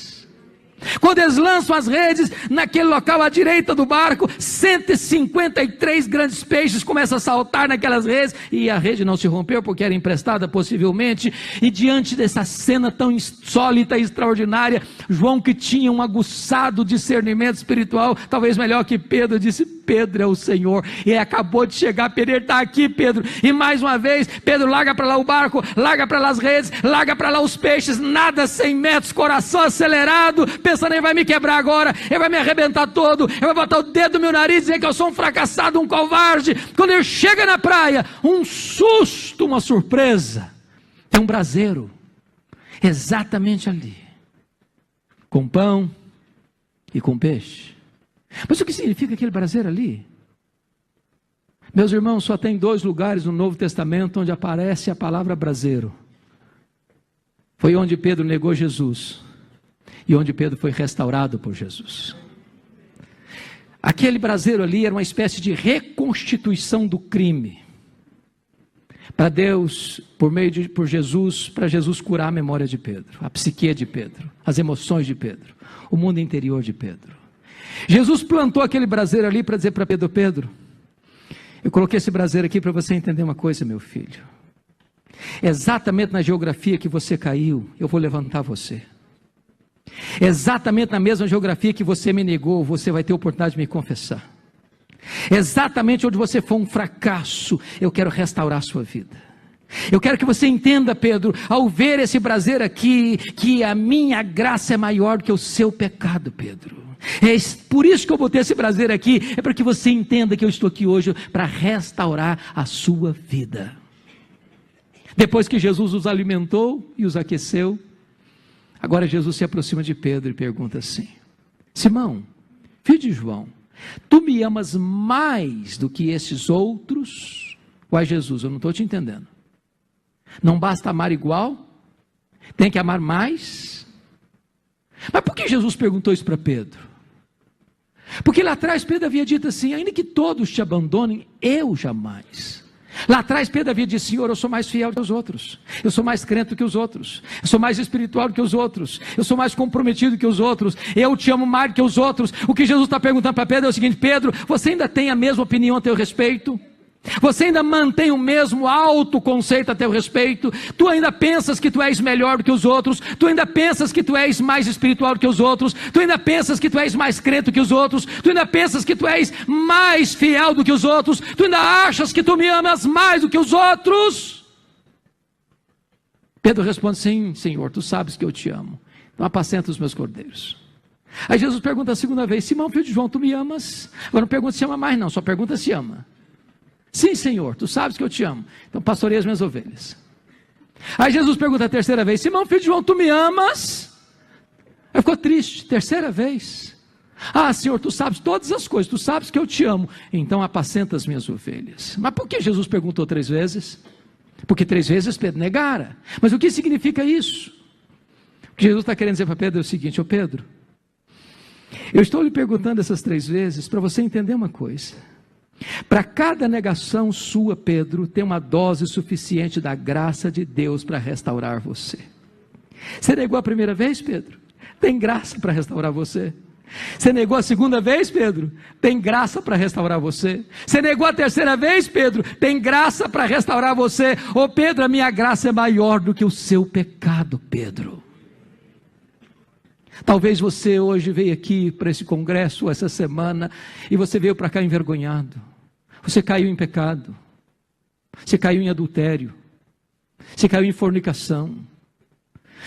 Quando eles lançam as redes naquele local à direita do barco, 153 grandes peixes começam a saltar naquelas redes, e a rede não se rompeu porque era emprestada possivelmente. E diante dessa cena tão insólita e extraordinária, João, que tinha um aguçado discernimento espiritual, talvez melhor que Pedro, disse: Pedro é o Senhor. E ele acabou de chegar, Pedro está aqui, Pedro. E mais uma vez, Pedro larga para lá o barco, larga para lá as redes, larga para lá os peixes, nada 100 metros, coração acelerado, pensando: ele vai me quebrar agora, ele vai me arrebentar todo, ele vai botar o dedo no meu nariz e dizer que eu sou um fracassado, um covarde. Quando ele chega na praia, um susto, uma surpresa. Tem um braseiro exatamente ali, com pão e com peixe. Mas o que significa aquele braseiro ali? Meus irmãos, só tem 2 lugares no Novo Testamento onde aparece a palavra braseiro. Foi onde Pedro negou Jesus e onde Pedro foi restaurado por Jesus. Aquele braseiro ali era uma espécie de reconstituição do crime. Para Deus, por Jesus, para Jesus curar a memória de Pedro, a psique de Pedro, as emoções de Pedro, o mundo interior de Pedro. Jesus plantou aquele braseiro ali para dizer para Pedro: Pedro, eu coloquei esse braseiro aqui para você entender uma coisa, meu filho. Exatamente na geografia que você caiu, eu vou levantar você. Exatamente na mesma geografia que você me negou, você vai ter a oportunidade de me confessar. Exatamente onde você foi um fracasso, eu quero restaurar a sua vida. Eu quero que você entenda, Pedro, ao ver esse braseiro aqui, que a minha graça é maior do que o seu pecado, Pedro. É por isso que eu botei esse braseiro aqui, é para que você entenda que eu estou aqui hoje para restaurar a sua vida. Depois que Jesus os alimentou e os aqueceu, agora Jesus se aproxima de Pedro e pergunta assim: Simão, filho de João, tu me amas mais do que esses outros? Uai, Jesus, eu não estou te entendendo. Não basta amar igual? Tem que amar mais? Mas por que Jesus perguntou isso para Pedro? Porque lá atrás Pedro havia dito assim: ainda que todos te abandonem, eu jamais. Lá atrás Pedro havia dito: Senhor, eu sou mais fiel que os outros, eu sou mais crente do que os outros, eu sou mais espiritual do que os outros, eu sou mais comprometido que os outros, eu te amo mais do que os outros. O que Jesus está perguntando para Pedro é o seguinte: Pedro, você ainda tem a mesma opinião a teu respeito? Você ainda mantém o mesmo autoconceito a teu respeito? Tu ainda pensas que tu és melhor do que os outros? Tu ainda pensas que tu és mais espiritual do que os outros? Tu ainda pensas que tu és mais crente do que os outros? Tu ainda pensas que tu és mais fiel do que os outros? Tu ainda achas que tu me amas mais do que os outros? Pedro responde: sim, Senhor, tu sabes que eu te amo, então apacenta os meus cordeiros. Aí Jesus pergunta a segunda vez: Simão, filho de João, tu me amas? Agora não pergunta se ama mais não, só pergunta se ama. Sim, Senhor, tu sabes que eu te amo, então pastoreia as minhas ovelhas. Aí Jesus pergunta a terceira vez: Simão, filho de João, tu me amas? Aí ficou triste, terceira vez. Ah, Senhor, tu sabes todas as coisas, tu sabes que eu te amo, então apacenta as minhas ovelhas. Mas por que Jesus perguntou 3 vezes? Porque 3 vezes Pedro negara. Mas o que significa isso? O que Jesus está querendo dizer para Pedro é o seguinte: ô Pedro, eu estou lhe perguntando essas 3 vezes para você entender uma coisa. Para cada negação sua, Pedro, tem uma dose suficiente da graça de Deus para restaurar você. Você negou a primeira vez, Pedro? Tem graça para restaurar você. Você negou a segunda vez, Pedro? Tem graça para restaurar você. Você negou a terceira vez, Pedro? Tem graça para restaurar você. Ô Pedro, a minha graça é maior do que o seu pecado, Pedro. Talvez você hoje veio aqui para esse congresso, essa semana, e você veio para cá envergonhado. Você caiu em pecado, você caiu em adultério, você caiu em fornicação,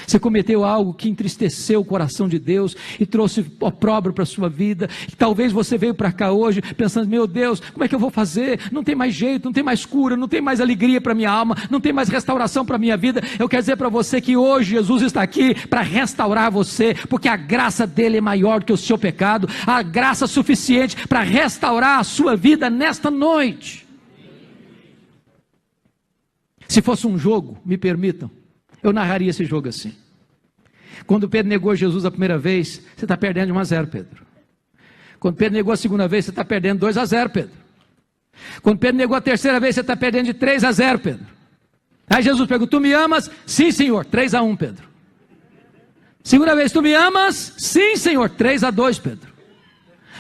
você cometeu algo que entristeceu o coração de Deus e trouxe opróbrio para a sua vida. E talvez você veio para cá hoje pensando: meu Deus, como é que eu vou fazer? Não tem mais jeito, não tem mais cura, não tem mais alegria para minha alma, não tem mais restauração para minha vida. Eu quero dizer para você que hoje Jesus está aqui para restaurar você, porque a graça dele é maior do que o seu pecado, a graça suficiente para restaurar a sua vida nesta noite. Se fosse um jogo, me permitam, eu narraria esse jogo assim: quando Pedro negou Jesus a primeira vez, você está perdendo de 1-0, Pedro. Quando Pedro negou a segunda vez, você está perdendo 2-0, Pedro. Quando Pedro negou a terceira vez, você está perdendo de 3-0, Pedro. Aí Jesus pergunta: tu me amas? Sim, Senhor. 3-1, Pedro. Segunda vez: tu me amas? Sim, Senhor. 3-2, Pedro.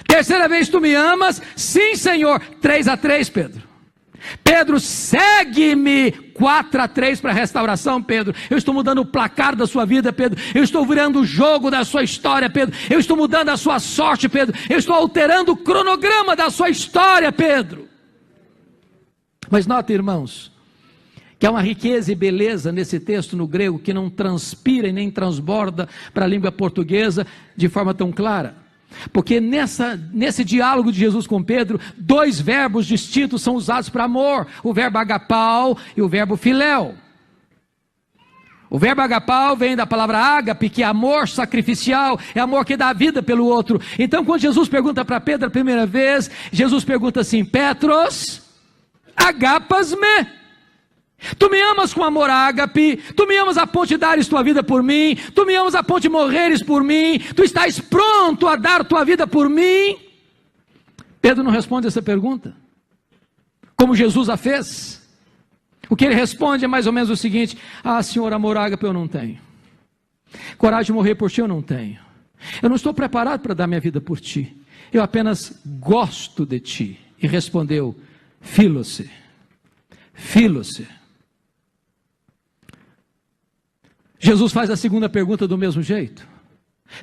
Terceira vez: tu me amas? Sim, Senhor. 3-3, Pedro. Pedro, segue-me. 4-3 para a restauração, Pedro. Eu estou mudando o placar da sua vida, Pedro. Eu estou virando o jogo da sua história, Pedro. Eu estou mudando a sua sorte, Pedro. Eu estou alterando o cronograma da sua história, Pedro. Mas nota, irmãos, que há uma riqueza e beleza nesse texto no grego que não transpira e nem transborda para a língua portuguesa de forma tão clara. Porque nesse diálogo de Jesus com Pedro, 2 verbos distintos são usados para amor: o verbo agapau e o verbo filéu. O verbo agapau vem da palavra ágape, que é amor sacrificial, é amor que dá a vida pelo outro. Então, quando Jesus pergunta para Pedro a primeira vez, Jesus pergunta assim: Petros, agapas-me. Tu me amas com amor ágape, tu me amas a ponto de dares tua vida por mim, tu me amas a ponto de morreres por mim, tu estás pronto a dar tua vida por mim? Pedro não responde essa pergunta, como Jesus a fez. O que ele responde é mais ou menos o seguinte: ah, Senhor, amor ágape eu não tenho, coragem de morrer por ti eu não tenho, eu não estou preparado para dar minha vida por ti, eu apenas gosto de ti. E respondeu: Filo-se, filo-se. Jesus faz a segunda pergunta do mesmo jeito: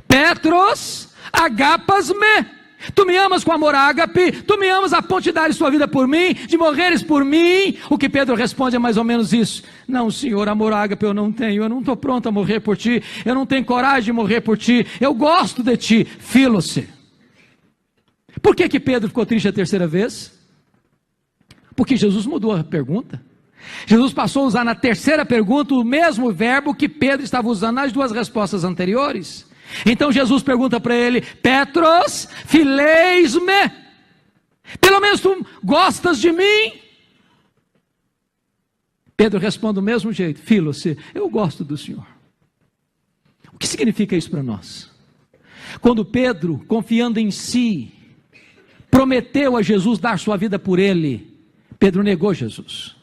Petros, agapas-me. Tu me amas com amor ágape, tu me amas a ponto de dares tua vida por mim, de morreres por mim? O que Pedro responde é mais ou menos isso: não, Senhor, amor ágape eu não tenho, eu não estou pronto a morrer por ti, eu não tenho coragem de morrer por ti, eu gosto de ti, filo-se. Por que Pedro ficou triste a terceira vez? Porque Jesus mudou a pergunta. Jesus passou a usar na terceira pergunta o mesmo verbo que Pedro estava usando nas duas respostas anteriores. Então Jesus pergunta para ele: Petros, fileis-me? Pelo menos tu gostas de mim? Pedro responde do mesmo jeito: filo-se, eu gosto do Senhor. O que significa isso para nós? Quando Pedro, confiando em si, prometeu a Jesus dar sua vida por ele, Pedro negou Jesus.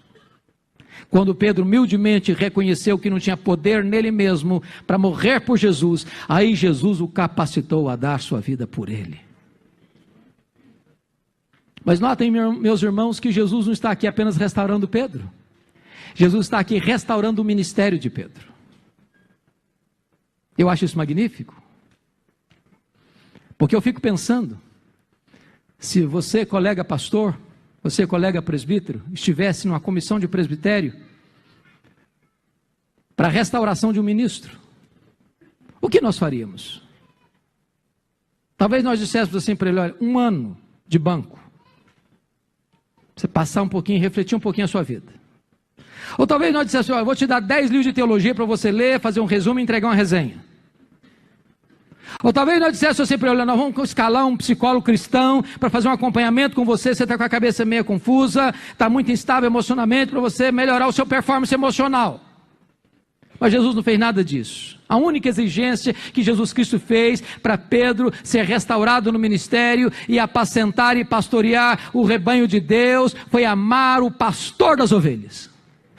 Quando Pedro humildemente reconheceu que não tinha poder nele mesmo para morrer por Jesus, aí Jesus o capacitou a dar sua vida por ele. Mas notem, meus irmãos, que Jesus não está aqui apenas restaurando Pedro. Jesus está aqui restaurando o ministério de Pedro. Eu acho isso magnífico. Porque eu fico pensando, se você, colega pastor, você, colega presbítero, estivesse numa comissão de presbitério para a restauração de um ministro, o que nós faríamos? Talvez nós disséssemos assim para ele: olha, 1 ano de banco, você passar um pouquinho, refletir um pouquinho a sua vida. Ou talvez nós disséssemos: olha, eu vou te dar 10 livros de teologia para você ler, fazer um resumo e entregar uma resenha. Ou talvez nós disséssemos assim para ele: nós vamos escalar um psicólogo cristão para fazer um acompanhamento com você, você está com a cabeça meio confusa, está muito instável emocionalmente, para você melhorar o seu performance emocional. Mas Jesus não fez nada disso. A única exigência que Jesus Cristo fez para Pedro ser restaurado no ministério e apacentar e pastorear o rebanho de Deus foi amar o pastor das ovelhas.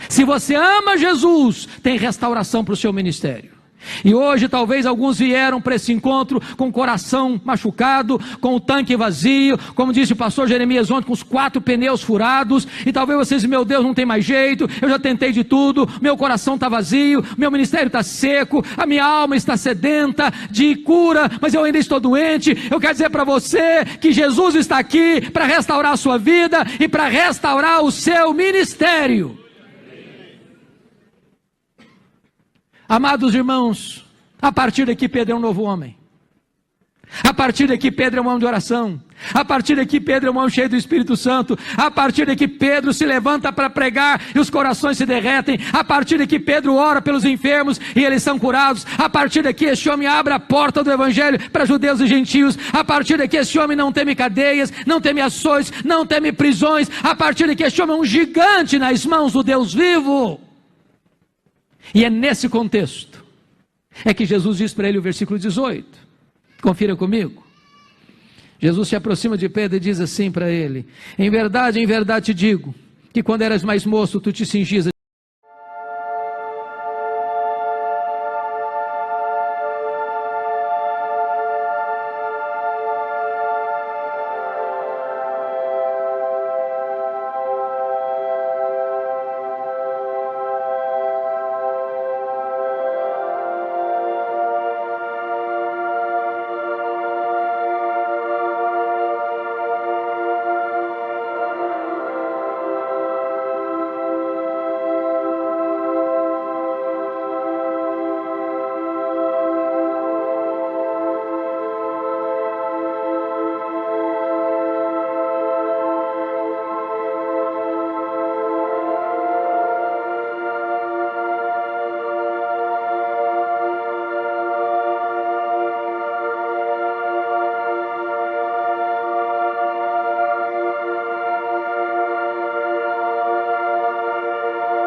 Se você ama Jesus, tem restauração para o seu ministério. E hoje talvez alguns vieram para esse encontro com o coração machucado, com o tanque vazio, como disse o pastor Jeremias ontem, com os 4 pneus furados, e talvez vocês: meu Deus, não tem mais jeito, eu já tentei de tudo, meu coração está vazio, meu ministério está seco, a minha alma está sedenta de cura, mas eu ainda estou doente. Eu quero dizer para você que Jesus está aqui para restaurar a sua vida e para restaurar o seu ministério. Amados irmãos, a partir daqui Pedro é um novo homem. A partir daqui Pedro é um homem de oração. A partir daqui Pedro é um homem cheio do Espírito Santo. A partir daqui Pedro se levanta para pregar e os corações se derretem. A partir daqui Pedro ora pelos enfermos e eles são curados. A partir daqui este homem abre a porta do Evangelho para judeus e gentios. A partir daqui este homem não teme cadeias, não teme açoites, não teme prisões. A partir daqui este homem é um gigante nas mãos do Deus vivo. E é nesse contexto é que Jesus diz para ele o versículo 18. Confira comigo. Jesus se aproxima de Pedro e diz assim para ele: em verdade te digo, que quando eras mais moço, tu te cingias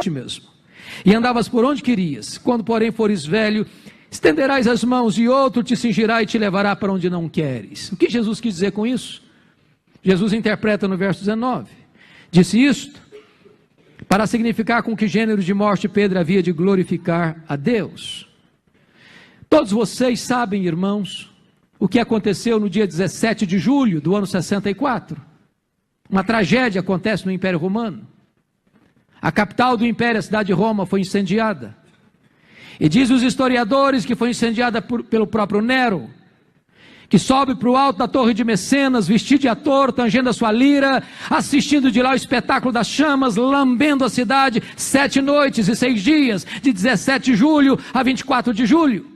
mesmo, e andavas por onde querias. Quando, porém, fores velho, estenderás as mãos, e outro te cingirá e te levará para onde não queres. O que Jesus quis dizer com isso? Jesus interpreta no verso 19. Disse isto para significar com que gênero de morte Pedro havia de glorificar a Deus. Todos vocês sabem, irmãos, o que aconteceu no dia 17 de julho do ano 64. Uma tragédia acontece no Império Romano. A capital do Império, a cidade de Roma, foi incendiada. E diz os historiadores que foi incendiada pelo próprio Nero, que sobe para o alto da torre de Mecenas, vestido de ator, tangendo a sua lira, assistindo de lá o espetáculo das chamas, lambendo a cidade 7 noites e 6 dias, de 17 de julho a 24 de julho.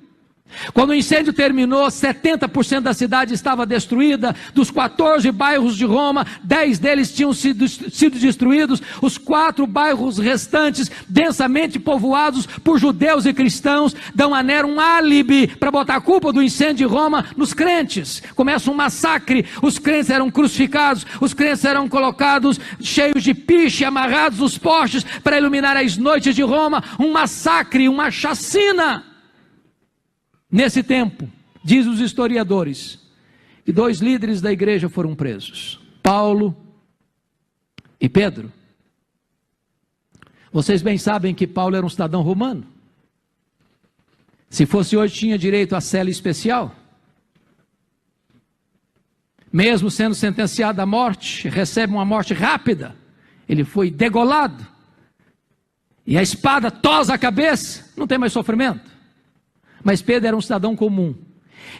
Quando o incêndio terminou, 70% da cidade estava destruída. Dos 14 bairros de Roma, 10 deles tinham sido destruídos. Os 4 bairros restantes, densamente povoados por judeus e cristãos, dão a Nero um álibi para botar a culpa do incêndio de Roma nos crentes. Começa um massacre, os crentes eram crucificados, os crentes eram colocados cheios de piche, amarrados nos postes para iluminar as noites de Roma. Um massacre, uma chacina. Nesse tempo, diz os historiadores, que 2 líderes da igreja foram presos, Paulo e Pedro. Vocês bem sabem que Paulo era um cidadão romano. Se fosse hoje, tinha direito à cela especial. Mesmo sendo sentenciado à morte, recebe uma morte rápida. Ele foi degolado. E a espada tosa a cabeça, não tem mais sofrimento. Mas Pedro era um cidadão comum,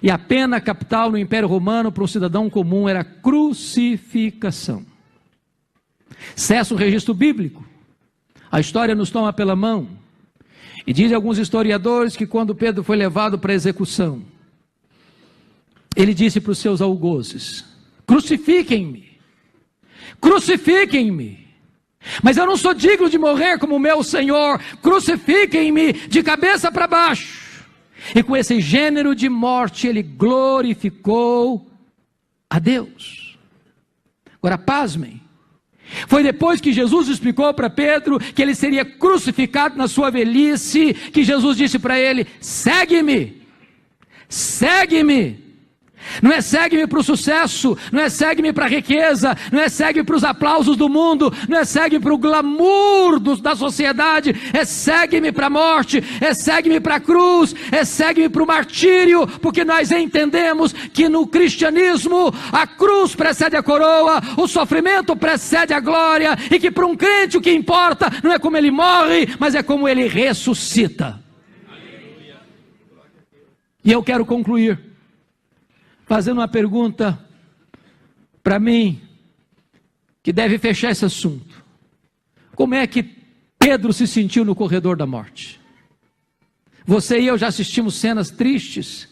e a pena capital no Império Romano para um cidadão comum era crucificação. Cessa o registro bíblico, a história nos toma pela mão, e dizem alguns historiadores que quando Pedro foi levado para a execução, ele disse para os seus algozes: crucifiquem-me, crucifiquem-me, mas eu não sou digno de morrer como meu Senhor, crucifiquem-me de cabeça para baixo. E com esse gênero de morte ele glorificou a Deus. Agora pasmem, foi depois que Jesus explicou para Pedro que ele seria crucificado na sua velhice, que Jesus disse para ele: segue-me, segue-me. Não é segue-me para o sucesso, não é segue-me para a riqueza, não é segue-me para os aplausos do mundo, não é segue-me para o glamour da sociedade, é segue-me para a morte, é segue-me para a cruz, é segue-me para o martírio, porque nós entendemos que no cristianismo a cruz precede a coroa, o sofrimento precede a glória, e que para um crente o que importa não é como ele morre, mas é como ele ressuscita. E eu quero concluir fazendo uma pergunta para mim, que deve fechar esse assunto. Como é que Pedro se sentiu no corredor da morte? Você e eu já assistimos cenas tristes,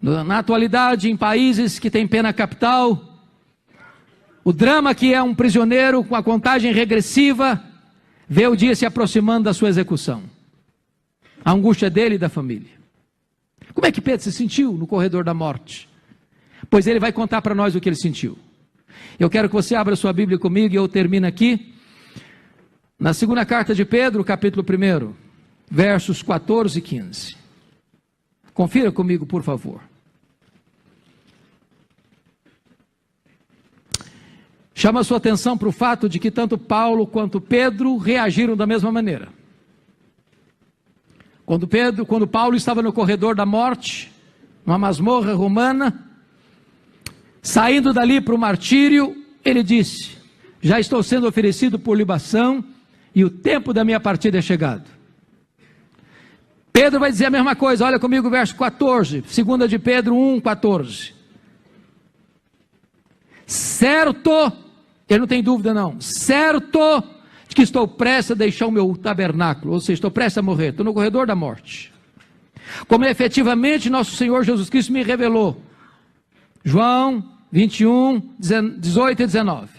na atualidade, em países que têm pena capital, o drama que é um prisioneiro com a contagem regressiva, vê o dia se aproximando da sua execução. A angústia dele e da família. Como é que Pedro se sentiu no corredor da morte? Pois ele vai contar para nós o que ele sentiu. Eu quero que você abra sua Bíblia comigo e eu termino aqui. Na segunda carta de Pedro, capítulo 1, versos 14 e 15. Confira comigo, por favor. Chama a sua atenção para o fato de que tanto Paulo quanto Pedro reagiram da mesma maneira. Quando Paulo estava no corredor da morte, numa masmorra romana, saindo dali para o martírio, ele disse: já estou sendo oferecido por libação e o tempo da minha partida é chegado. Pedro vai dizer a mesma coisa. Olha comigo o verso 14, 2 de Pedro 1, 14. Certo, ele não tem dúvida não, certo que estou prestes a deixar o meu tabernáculo, ou seja, estou prestes a morrer, estou no corredor da morte, como efetivamente nosso Senhor Jesus Cristo me revelou. João 21, 18 e 19.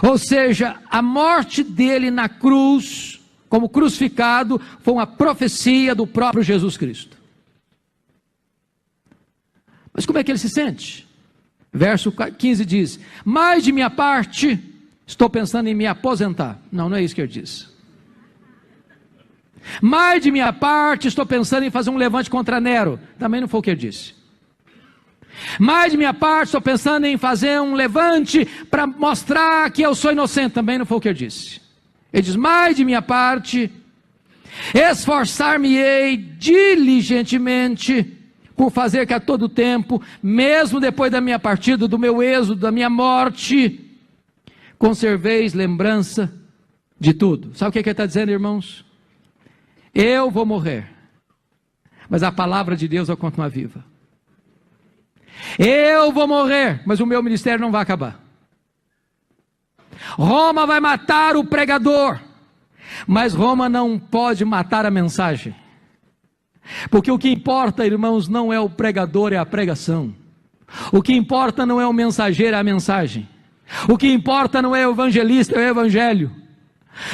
Ou seja, a morte dele na cruz, como crucificado, foi uma profecia do próprio Jesus Cristo. Mas como é que ele se sente? Verso 15 diz: mas de minha parte, estou pensando em me aposentar. Não, não é isso que ele diz. Mas de minha parte estou pensando em fazer um levante contra Nero. Também não foi o que ele disse. Mas de minha parte estou pensando em fazer um levante para mostrar que eu sou inocente. Também não foi o que ele disse. Ele diz, mas de minha parte esforçar-me-ei diligentemente por fazer que a todo tempo, mesmo depois da minha partida, do meu êxodo, da minha morte, conserveis lembrança de tudo. Sabe o que ele está dizendo, irmãos? Eu vou morrer, mas a palavra de Deus vai continuar viva. Eu vou morrer, mas o meu ministério não vai acabar. Roma vai matar o pregador, mas Roma não pode matar a mensagem. Porque o que importa, irmãos, não é o pregador, é a pregação. O que importa não é o mensageiro, é a mensagem. O que importa não é o evangelista, é o evangelho.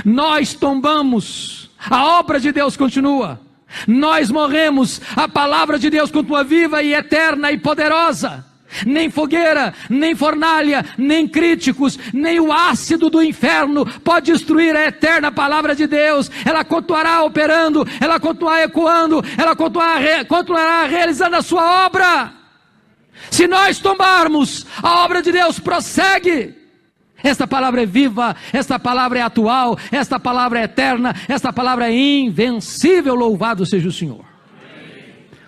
Nós tombamos, a obra de Deus continua. Nós morremos, a palavra de Deus continua viva e eterna e poderosa. Nem fogueira, nem fornalha, nem críticos, nem o ácido do inferno pode destruir a eterna palavra de Deus. Ela continuará operando, ela continuará ecoando, ela continuará realizando a sua obra. Se nós tombarmos, a obra de Deus prossegue. Esta palavra é viva, esta palavra é atual, esta palavra é eterna, esta palavra é invencível. Louvado seja o Senhor.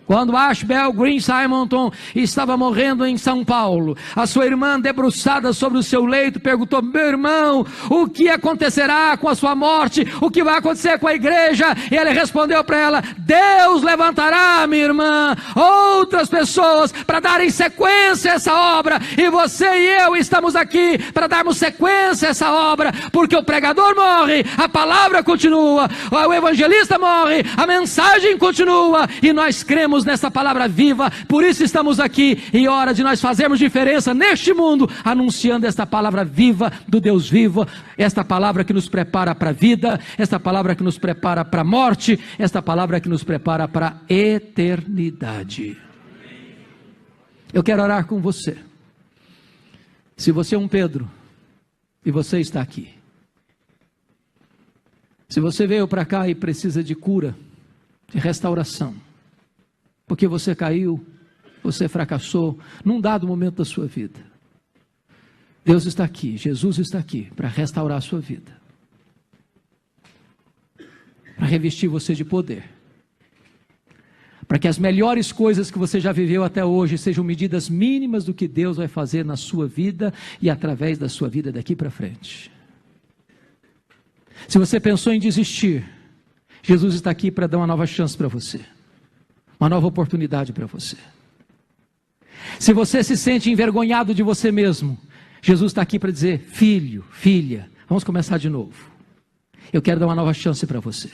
Quando Ashbel Green Simonton estava morrendo em São Paulo, a sua irmã, debruçada sobre o seu leito, perguntou, meu irmão, o que acontecerá com a sua morte? O que vai acontecer com a igreja? E ele respondeu para ela, Deus levantará, minha irmã, outras pessoas para darem sequência a essa obra, e você e eu estamos aqui para darmos sequência a essa obra, porque o pregador morre, a palavra continua, o evangelista morre, a mensagem continua, e nós cremos nessa palavra viva. Por isso estamos aqui, e hora de nós fazermos diferença neste mundo, anunciando esta palavra viva do Deus vivo, esta palavra que nos prepara para a vida, esta palavra que nos prepara para a morte, esta palavra que nos prepara para a eternidade. Eu quero orar com você. Se você é um Pedro e você está aqui, se você veio para cá e precisa de cura, de restauração, porque você caiu, você fracassou num dado momento da sua vida, Deus está aqui, Jesus está aqui para restaurar a sua vida, para revestir você de poder, para que as melhores coisas que você já viveu até hoje sejam medidas mínimas do que Deus vai fazer na sua vida e através da sua vida daqui para frente. Se você pensou em desistir, Jesus está aqui para dar uma nova chance para você, uma nova oportunidade para você. Se você se sente envergonhado de você mesmo, Jesus está aqui para dizer, filho, filha, vamos começar de novo. Eu quero dar uma nova chance para você.